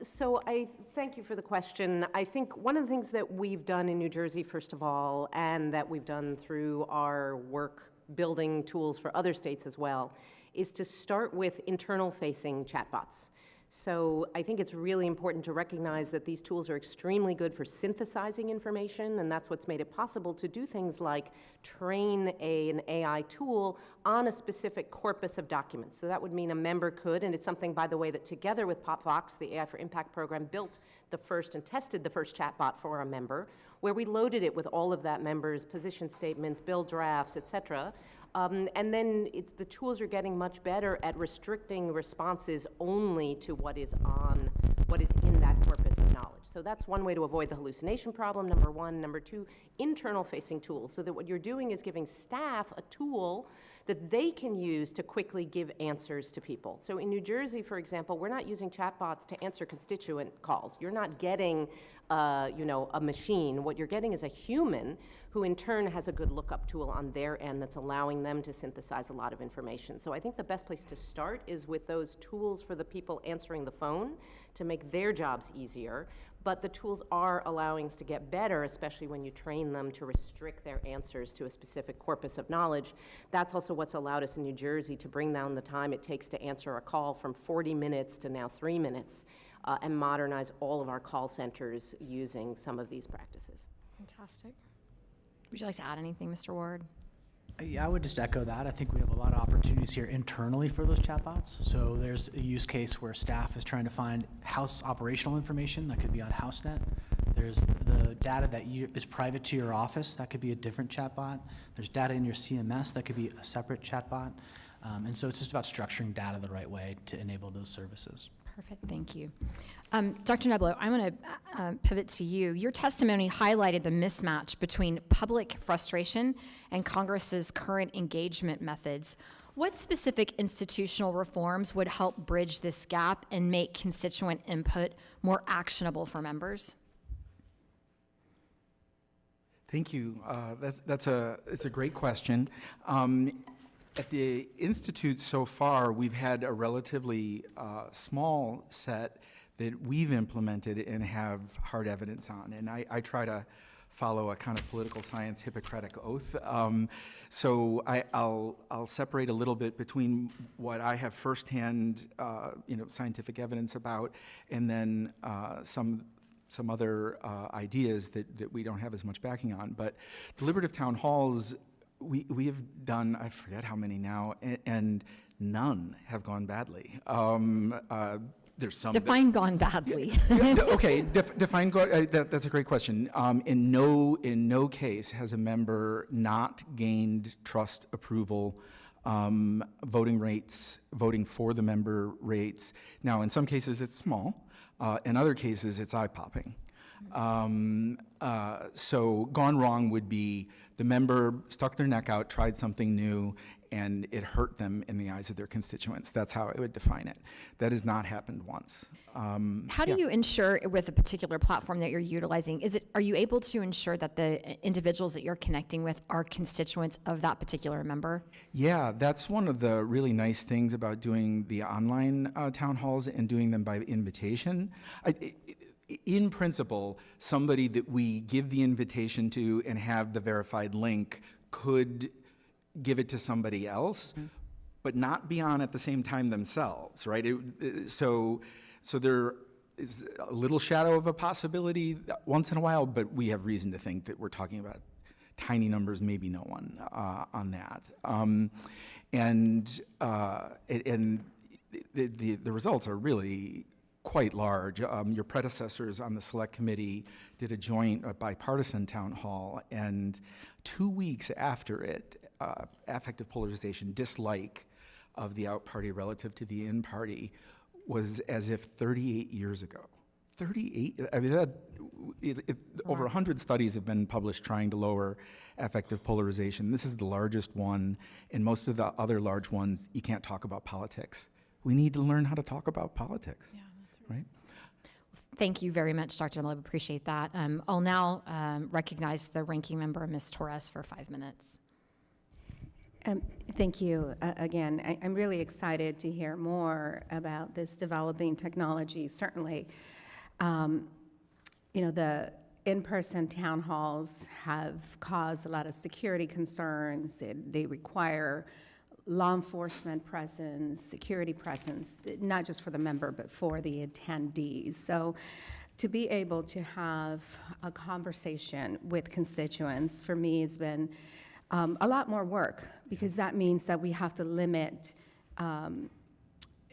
So I thank you for the question. I think one of the things that we've done in New Jersey, first of all, and that we've done through our work building tools for other states as well, is to start with internal-facing chatbots. So I think it's really important to recognize that these tools are extremely good for synthesizing information, and that's what's made it possible to do things like train an AI tool on a specific corpus of documents. So that would mean a member could, and it's something, by the way, that together with PopVox, the AI for Impact program, built the first and tested the first chatbot for a member, where we loaded it with all of that member's position statements, bill drafts, et cetera. And then the tools are getting much better at restricting responses only to what is in that corpus of knowledge. So that's one way to avoid the hallucination problem, number one. Number two, internal-facing tools, so that what you're doing is giving staff a tool that they can use to quickly give answers to people. So in New Jersey, for example, we're not using chatbots to answer constituent calls. You're not getting a machine. What you're getting is a human who in turn has a good lookup tool on their end that's allowing them to synthesize a lot of information. So I think the best place to start is with those tools for the people answering the phone to make their jobs easier. But the tools are allowing us to get better, especially when you train them to restrict their answers to a specific corpus of knowledge. That's also what's allowed us in New Jersey to bring down the time it takes to answer a call from 40 minutes to now 3 minutes, and modernize all of our call centers using some of these practices. Fantastic. Would you like to add anything, Mr. Ward? Yeah, I would just echo that. I think we have a lot of opportunities here internally for those chatbots. So there's a use case where staff is trying to find House operational information that could be on HouseNet. There's the data that is private to your office. That could be a different chatbot. There's data in your CMS. That could be a separate chatbot. And so it's just about structuring data the right way to enable those services. Perfect, thank you. Dr. Neblo, I'm going to pivot to you. Your testimony highlighted the mismatch between public frustration and Congress's current engagement methods. What specific institutional reforms would help bridge this gap and make constituent input more actionable for members? Thank you. It's a great question. At the Institute so far, we've had a relatively small set that we've implemented and have hard evidence on. And I try to follow a kind of political science Hippocratic oath. So I'll separate a little bit between what I have firsthand scientific evidence about, and then some other ideas that we don't have as much backing on. But deliberative town halls, we have done, I forget how many now, and none have gone badly. There's some. Define gone badly. Okay, define gone. That's a great question. In no case has a member not gained trust approval. Voting for the member rates. Now, in some cases, it's small. In other cases, it's eye-popping. So gone wrong would be the member stuck their neck out, tried something new, and it hurt them in the eyes of their constituents. That's how I would define it. That has not happened once. How do you ensure with a particular platform that you're utilizing, are you able to ensure that the individuals that you're connecting with are constituents of that particular member? Yeah, that's one of the really nice things about doing the online town halls and doing them by invitation. In principle, somebody that we give the invitation to and have the verified link could give it to somebody else, but not be on at the same time themselves, right? So there is a little shadow of a possibility once in a while, but we have reason to think that we're talking about tiny numbers, maybe no one on that. The results are really quite large. Your predecessors on the Select Committee did a joint bipartisan town hall, and 2 weeks after it, affective polarization, dislike of the out party relative to the in party was as if 38 years ago. 38, I mean, over 100 studies have been published trying to lower affective polarization. This is the largest one, and most of the other large ones, you can't talk about politics. We need to learn how to talk about politics, right? Thank you very much, Dr. Miller. Appreciate that. I'll now recognize the ranking member, Ms. Torres, for 5 minutes. Thank you. Again, I'm really excited to hear more about this developing technology. Certainly, the in-person town halls have caused a lot of security concerns. They require law enforcement presence, security presence, not just for the member, but for the attendees. So to be able to have a conversation with constituents, for me, has been a lot more work, because that means that we have to limit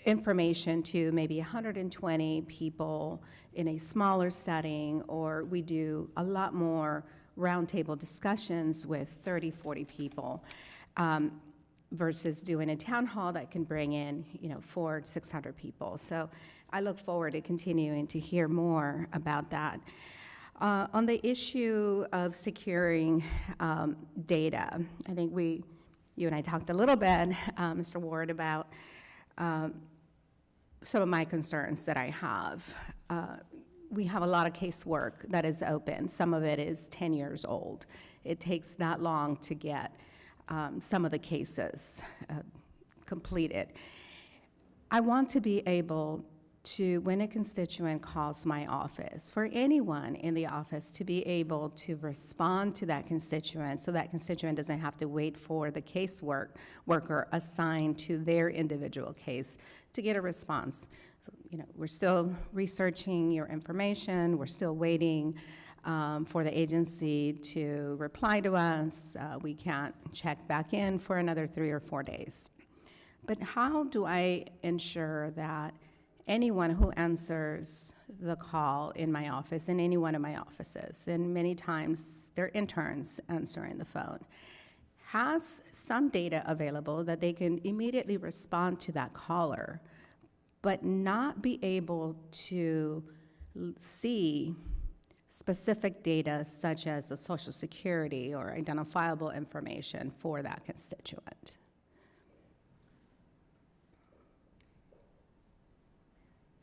information to maybe 120 people in a smaller setting, or we do a lot more roundtable discussions with 30, 40 people, versus doing a town hall that can bring in, 400, 600 people. So I look forward to continuing to hear more about that. On the issue of securing data, I think you and I talked a little bit, Mr. Ward, about some of my concerns that I have. We have a lot of casework that is open. Some of it is 10 years old. It takes that long to get some of the cases completed. I want to be able to, when a constituent calls my office, for anyone in the office to be able to respond to that constituent, so that constituent doesn't have to wait for the worker assigned to their individual case to get a response. We're still researching your information. We're still waiting for the agency to reply to us. We can't check back in for another 3 or 4 days. But how do I ensure that anyone who answers the call in my office, in any one of my offices, and many times they're interns answering the phone, has some data available that they can immediately respond to that caller, but not be able to see specific data such as the Social Security or identifiable information for that constituent?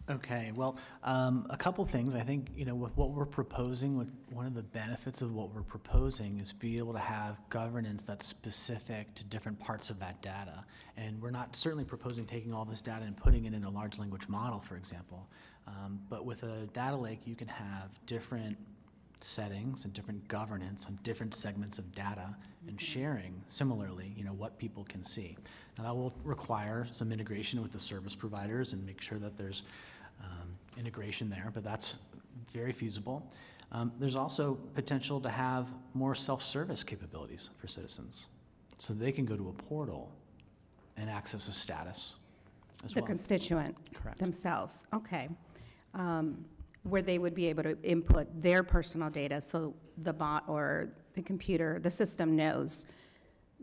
Okay, well, a couple things. I think, with what we're proposing, one of the benefits of what we're proposing is be able to have governance that's specific to different parts of that data. And we're not certainly proposing taking all this data and putting it in a large language model, for example. But with a data lake, you can have different settings and different governance on different segments of data and sharing similarly, what people can see. Now that will require some integration with the service providers and make sure that there's integration there, but that's very feasible. There's also potential to have more self-service capabilities for citizens, so they can go to a portal and access a status as well. The constituent Correct. themselves, okay. Where they would be able to input their personal data, so the bot or the computer, the system knows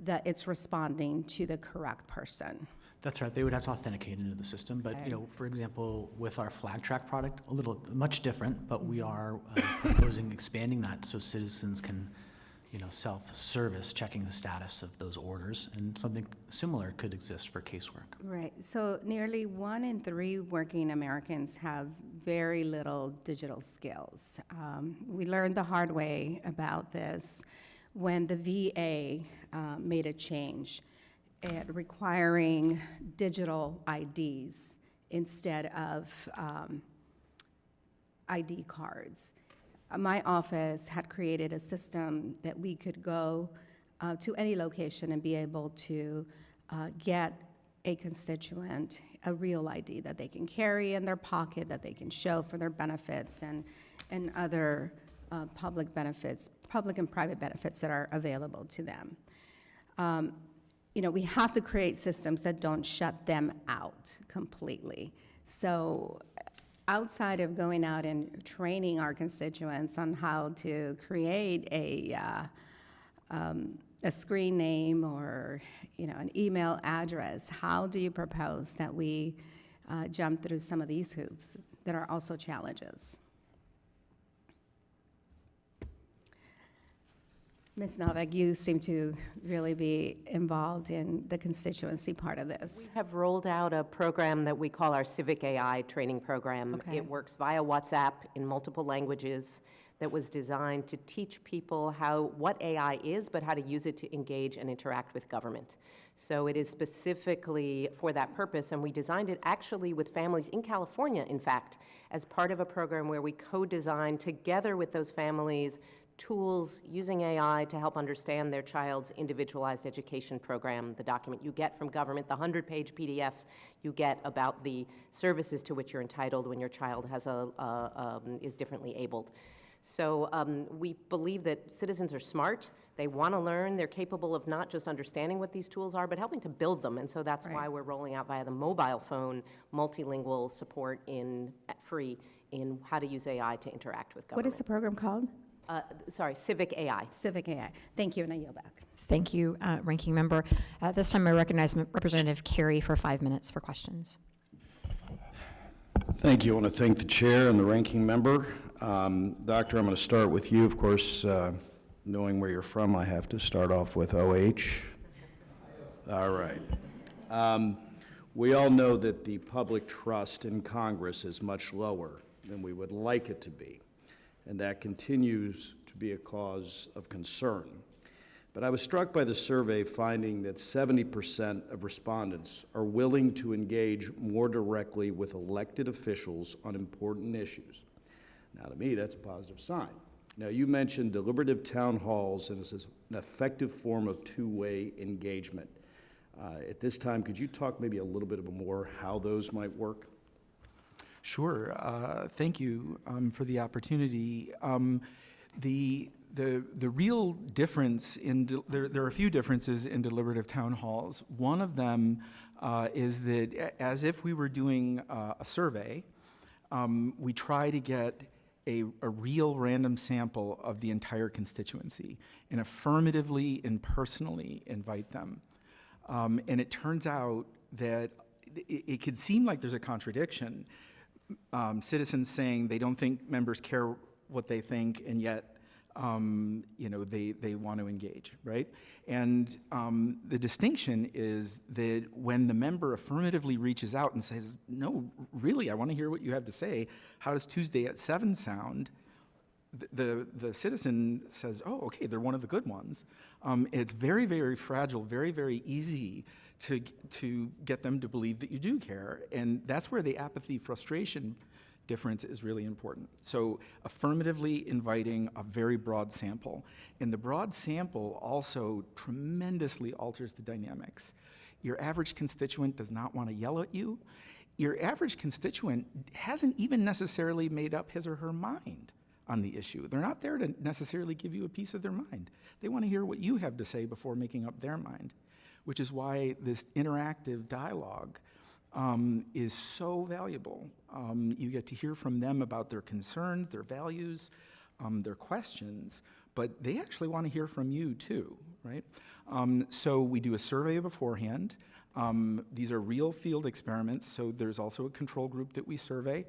that it's responding to the correct person. That's right. They would have to authenticate into the system. But, Okay. for example, with our flag track product, much different, but we are proposing expanding that so citizens can self-service checking the status of those orders, and something similar could exist for casework. Right. So nearly 1 in 3 working Americans have very little digital skills. We learned the hard way about this when the VA made a change at requiring digital IDs instead of ID cards. My office had created a system that we could go to any location and be able to get a constituent a real ID that they can carry in their pocket, that they can show for their benefits and other public benefits, public and private benefits that are available to them. We have to create systems that don't shut them out completely. So outside of going out and training our constituents on how to create a screen name or an email address, how do you propose that we jump through some of these hoops that are also challenges? Ms. Novak, you seem to really be involved in the constituency part of this. We have rolled out a program that we call our Civic AI training program. Okay. It works via WhatsApp in multiple languages that was designed to teach people what AI is, but how to use it to engage and interact with government. So it is specifically for that purpose, and we designed it actually with families in California, in fact, as part of a program where we co-designed together with those families tools using AI to help understand their child's individualized education program, the document you get from government, the 100-page PDF you get about the services to which you're entitled when your child has is differently abled. So we believe that citizens are smart. They want to learn. They're capable of not just understanding what these tools are, but helping to build them. And so that's why we're rolling out via the mobile phone multilingual support free in how to use AI to interact with government. What is the program called? Civic AI. Civic AI. Thank you, and I yield back. Thank you, Ranking Member. At this time, I recognize Representative Carey for 5 minutes for questions. Thank you. I want to thank the chair and the ranking member. Doctor, I'm going to start with you. Of course, knowing where you're from, I have to start off with OH. All right. We all know that the public trust in Congress is much lower than we would like it to be, and that continues to be a cause of concern. But I was struck by the survey finding that 70% of respondents are willing to engage more directly with elected officials on important issues. Now, to me, that's a positive sign. Now, you mentioned deliberative town halls, and this is an effective form of two-way engagement. At this time, could you talk maybe a little bit more how those might work? Sure. Thank you for the opportunity. The real difference there are a few differences in deliberative town halls. One of them is that as if we were doing a survey, we try to get a real random sample of the entire constituency and affirmatively and personally invite them. And it turns out that it could seem like there's a contradiction. Citizens saying they don't think members care what they think, and yet they want to engage, right? And the distinction is that when the member affirmatively reaches out and says, no, really, I want to hear what you have to say, how does Tuesday at 7 sound? The citizen says, oh, okay, they're one of the good ones. It's very, very fragile, very, very easy to get them to believe that you do care. And that's where the apathy, frustration difference is really important. So affirmatively inviting a very broad sample. And the broad sample also tremendously alters the dynamics. Your average constituent does not want to yell at you. Your average constituent hasn't even necessarily made up his or her mind on the issue. They're not there to necessarily give you a piece of their mind. They want to hear what you have to say before making up their mind, which is why this interactive dialogue is so valuable. You get to hear from them about their concerns, their values, their questions, but they actually want to hear from you too, right? So we do a survey beforehand. These are real field experiments, so there's also a control group that we survey.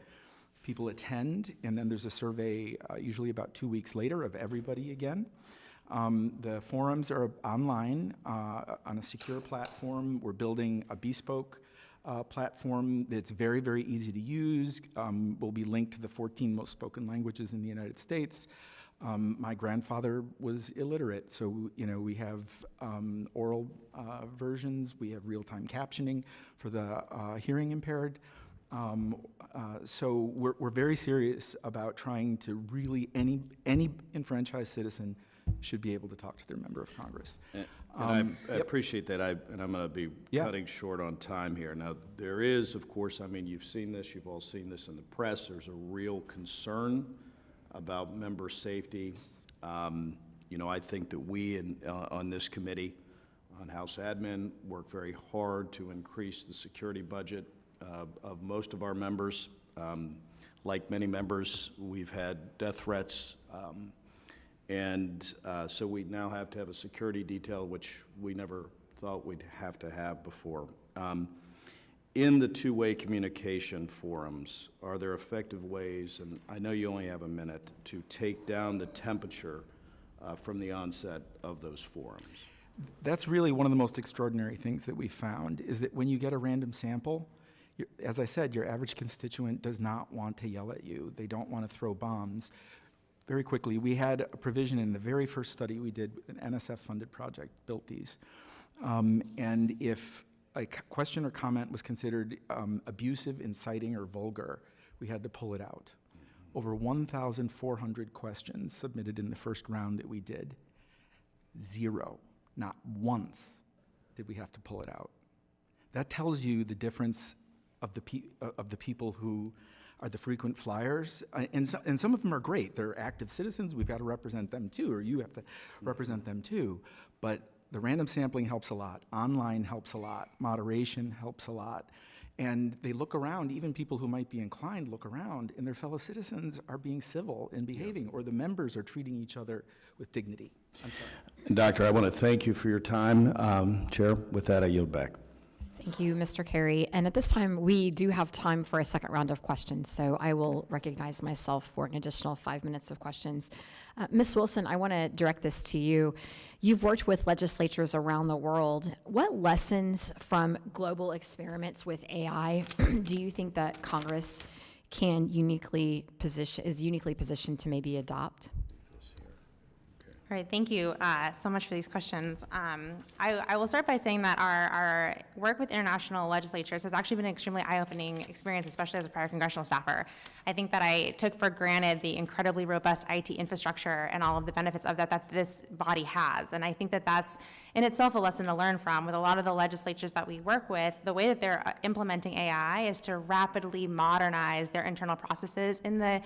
People attend, and then there's a survey usually about 2 weeks later of everybody again. The forums are online on a secure platform. We're building a bespoke platform that's very, very easy to use. Will be linked to the 14 most spoken languages in the United States. My grandfather was illiterate, so we have oral versions. We have real-time captioning for the hearing impaired. So we're very serious about trying to really any enfranchised citizen should be able to talk to their member of Congress. And I appreciate that, and I'm going to be cutting short on time here. Now, there is, of course, I mean, you've seen this, you've all seen this in the press, there's a real concern about member safety. I think that we on this committee, on House Admin, work very hard to increase the security budget of most of our members. Like many members, we've had death threats, so we now have to have a security detail, which we never thought we'd have to have before. In the two-way communication forums, are there effective ways, and I know you only have a minute, to take down the temperature from the onset of those forums? That's really one of the most extraordinary things that we found, is that when you get a random sample, as I said, your average constituent does not want to yell at you. They don't want to throw bombs. Very quickly, we had a provision in the very first study we did, an NSF-funded project, built these. And if a question or comment was considered abusive, inciting, or vulgar, we had to pull it out. Over 1,400 questions submitted in the first round that we did. Zero, not once, did we have to pull it out. That tells you the difference of the people who are the frequent flyers, and some of them are great. They're active citizens. We've got to represent them too, or you have to represent them too. But the random sampling helps a lot. Online helps a lot. Moderation helps a lot. And they look around, even people who might be inclined look around, and their fellow citizens are being civil and behaving, or the members are treating each other with dignity. I'm sorry. Doctor, I want to thank you for your time. Chair, with that, I yield back. Thank you, Mr. Carey. And at this time, we do have time for a second round of questions, so I will recognize myself for an additional 5 minutes of questions. Ms. Wilson, I want to direct this to you. You've worked with legislatures around the world. What lessons from global experiments with AI do you think that Congress is uniquely positioned to maybe adopt? All right, thank you so much for these questions. I will start by saying that our work with international legislatures has actually been an extremely eye-opening experience, especially as a prior congressional staffer. I think that I took for granted the incredibly robust IT infrastructure and all of the benefits of that this body has. And I think that that's in itself a lesson to learn from. With a lot of the legislatures that we work with, the way that they're implementing AI is to rapidly modernize their internal processes in the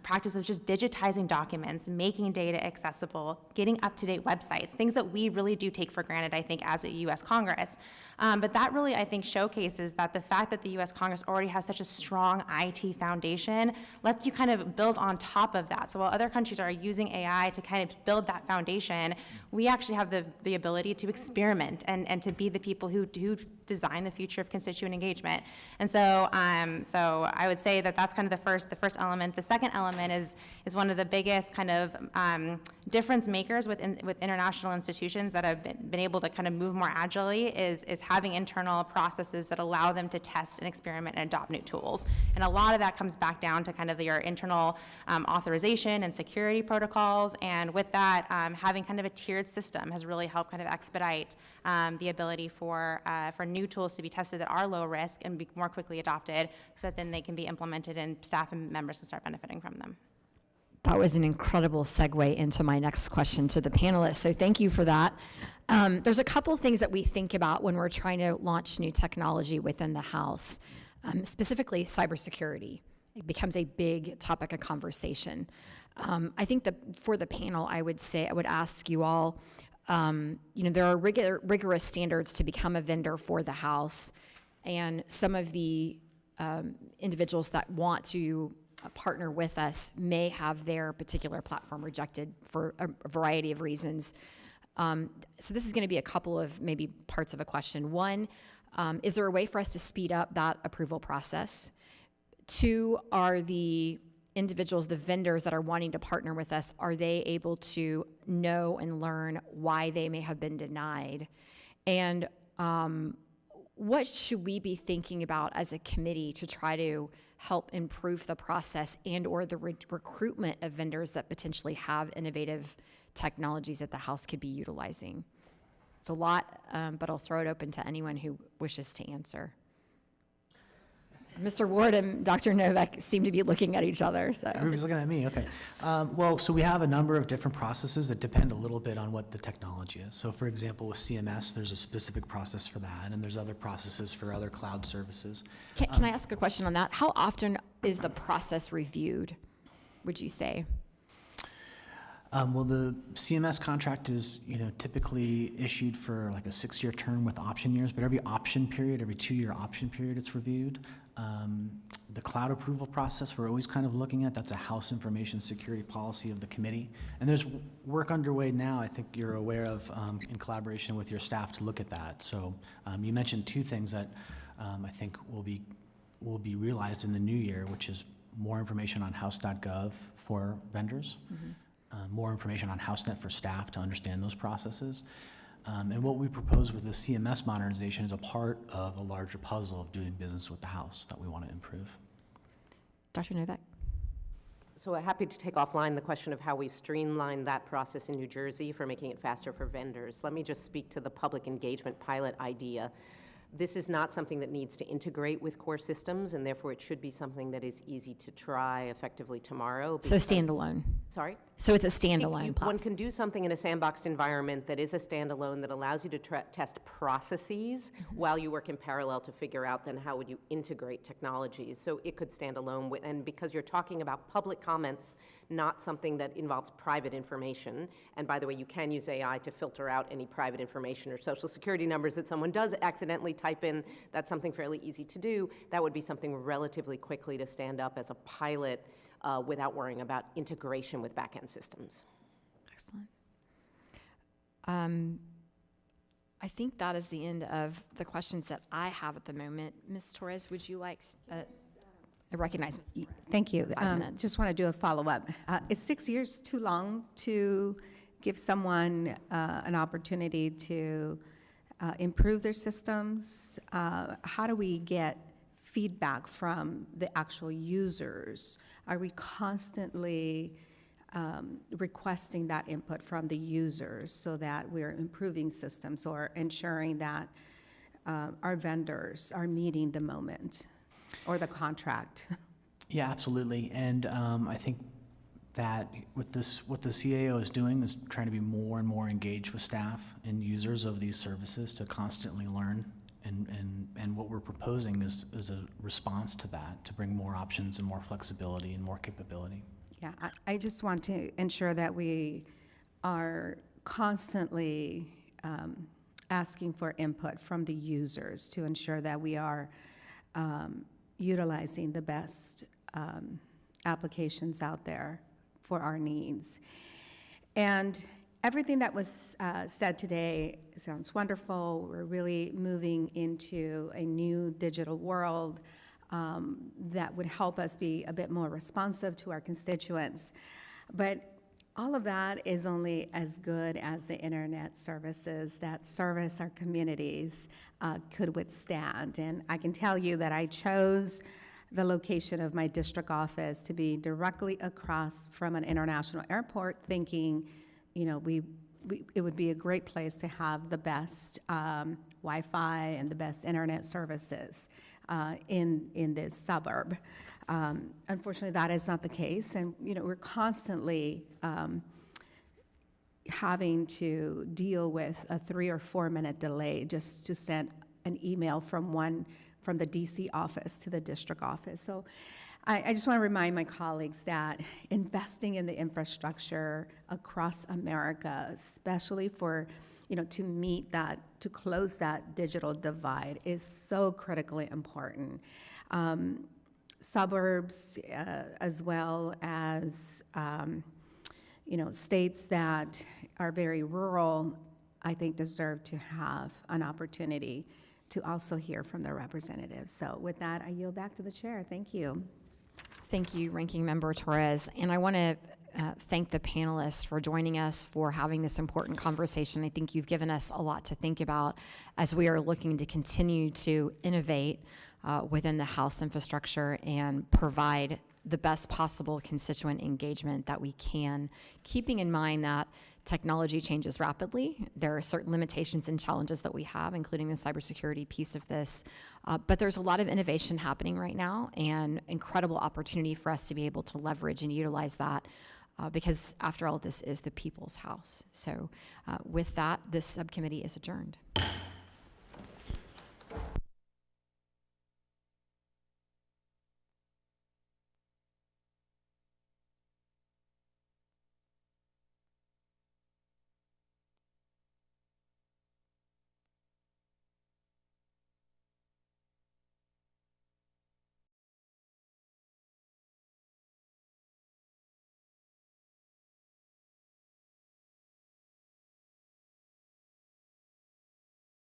practice of just digitizing documents, making data accessible, getting up-to-date websites, things that we really do take for granted, I think, as a U.S. Congress. But that really, I think, showcases that the fact that the U.S. Congress already has such a strong IT foundation lets you kind of build on top of that. So while other countries are using AI to kind of build that foundation, we actually have the ability to experiment and to be the people who do design the future of constituent engagement. And so I would say that that's kind of the first element. The second element is one of the biggest kind of difference makers with international institutions that have been able to kind of move more agilely is having internal processes that allow them to test and experiment and adopt new tools. And a lot of that comes back down to kind of your internal authorization and security protocols. And with that, having kind of a tiered system has really helped kind of expedite the ability for new tools to be tested that are low risk and be more quickly adopted, so that then they can be implemented and staff and members can start benefiting from them. That was an incredible segue into my next question to the panelists, so thank you for that. There's a couple things that we think about when we're trying to launch new technology within the House, specifically cybersecurity. It becomes a big topic of conversation. I think that for the panel, I would ask you all, there are rigorous standards to become a vendor for the House, and some of the individuals that want to partner with us may have their particular platform rejected for a variety of reasons. So this is going to be a couple of maybe parts of a question. One, is there a way for us to speed up that approval process? Two, are the individuals, the vendors that are wanting to partner with us, are they able to know and learn why they may have been denied? And what should we be thinking about as a committee to try to help improve the process and or the recruitment of vendors that potentially have innovative technologies that the House could be utilizing? It's a lot, but I'll throw it open to anyone who wishes to answer. Mr. Ward and Dr. Novak seem to be looking at each other, so. Everybody's looking at me, okay. Well, so we have a number of different processes that depend a little bit on what the technology is. So for example, with CMS, there's a specific process for that, and there's other processes for other cloud services. Can I ask a question on that? How often is the process reviewed, would you say? Well, the CMS contract is, typically issued for like a 6-year term with option years, but every option period, every 2-year option period, it's reviewed. The cloud approval process, we're always kind of looking at, that's a House Information Security policy of the committee. And there's work underway now, I think you're aware of, in collaboration with your staff to look at that. So you mentioned 2 things that I think will be realized in the new year, which is more information on house.gov for vendors. More information on HouseNet for staff to understand those processes. And what we propose with the CMS modernization is a part of a larger puzzle of doing business with the House that we want to improve. Dr. Novak? So happy to take offline the question of how we've streamlined that process in New Jersey for making it faster for vendors. Let me just speak to the public engagement pilot idea. This is not something that needs to integrate with core systems, and therefore it should be something that is easy to try effectively tomorrow. So standalone? Sorry? So it's a standalone platform? One can do something in a sandboxed environment that is a standalone that allows you to test processes while you work in parallel to figure out then how would you integrate technologies. So it could stand alone, and because you're talking about public comments, not something that involves private information. And by the way, you can use AI to filter out any private information or social security numbers that someone does accidentally type in. That's something fairly easy to do. That would be something relatively quickly to stand up as a pilot without worrying about integration with back-end systems. Excellent. I think that is the end of the questions that I have at the moment. Ms. Torres, would you like, I recognize Ms. Torres. Thank you. 5 minutes. Just want to do a follow-up. Is 6 years too long to give someone an opportunity to improve their systems? How do we get feedback from the actual users? Are we constantly requesting that input from the users so that we're improving systems or ensuring that our vendors are meeting the moment or the contract? Yeah, absolutely. And I think that with this, what the CAO is doing is trying to be more and more engaged with staff and users of these services to constantly learn. And what we're proposing is a response to that, to bring more options and more flexibility and more capability. Yeah, I just want to ensure that we are constantly asking for input from the users to ensure that we are utilizing the best applications out there for our needs. And everything that was said today sounds wonderful. We're really moving into a new digital world that would help us be a bit more responsive to our constituents. But all of that is only as good as the internet services that service our communities could withstand. And I can tell you that I chose the location of my district office to be directly across from an international airport, thinking, it would be a great place to have the best Wi-Fi and the best internet services in this suburb. Unfortunately, that is not the case, and we're constantly having to deal with a 3 or 4 minute delay just to send an email from the DC office to the district office. So I just want to remind my colleagues that investing in the infrastructure across America, especially for, to close that digital divide, is so critically important. Suburbs, as well as, states that are very rural, I think deserve to have an opportunity to also hear from their representatives. So with that, I yield back to the chair. Thank you. Thank you, Ranking Member Torres. And I want to thank the panelists for joining us, for having this important conversation. I think you've given us a lot to think about as we are looking to continue to innovate within the House infrastructure and provide the best possible constituent engagement that we can, keeping in mind that technology changes rapidly. There are certain limitations and challenges that we have, including the cybersecurity piece of this. But there's a lot of innovation happening right now and incredible opportunity for us to be able to leverage and utilize that because after all, this is the people's house. So with that, this subcommittee is adjourned.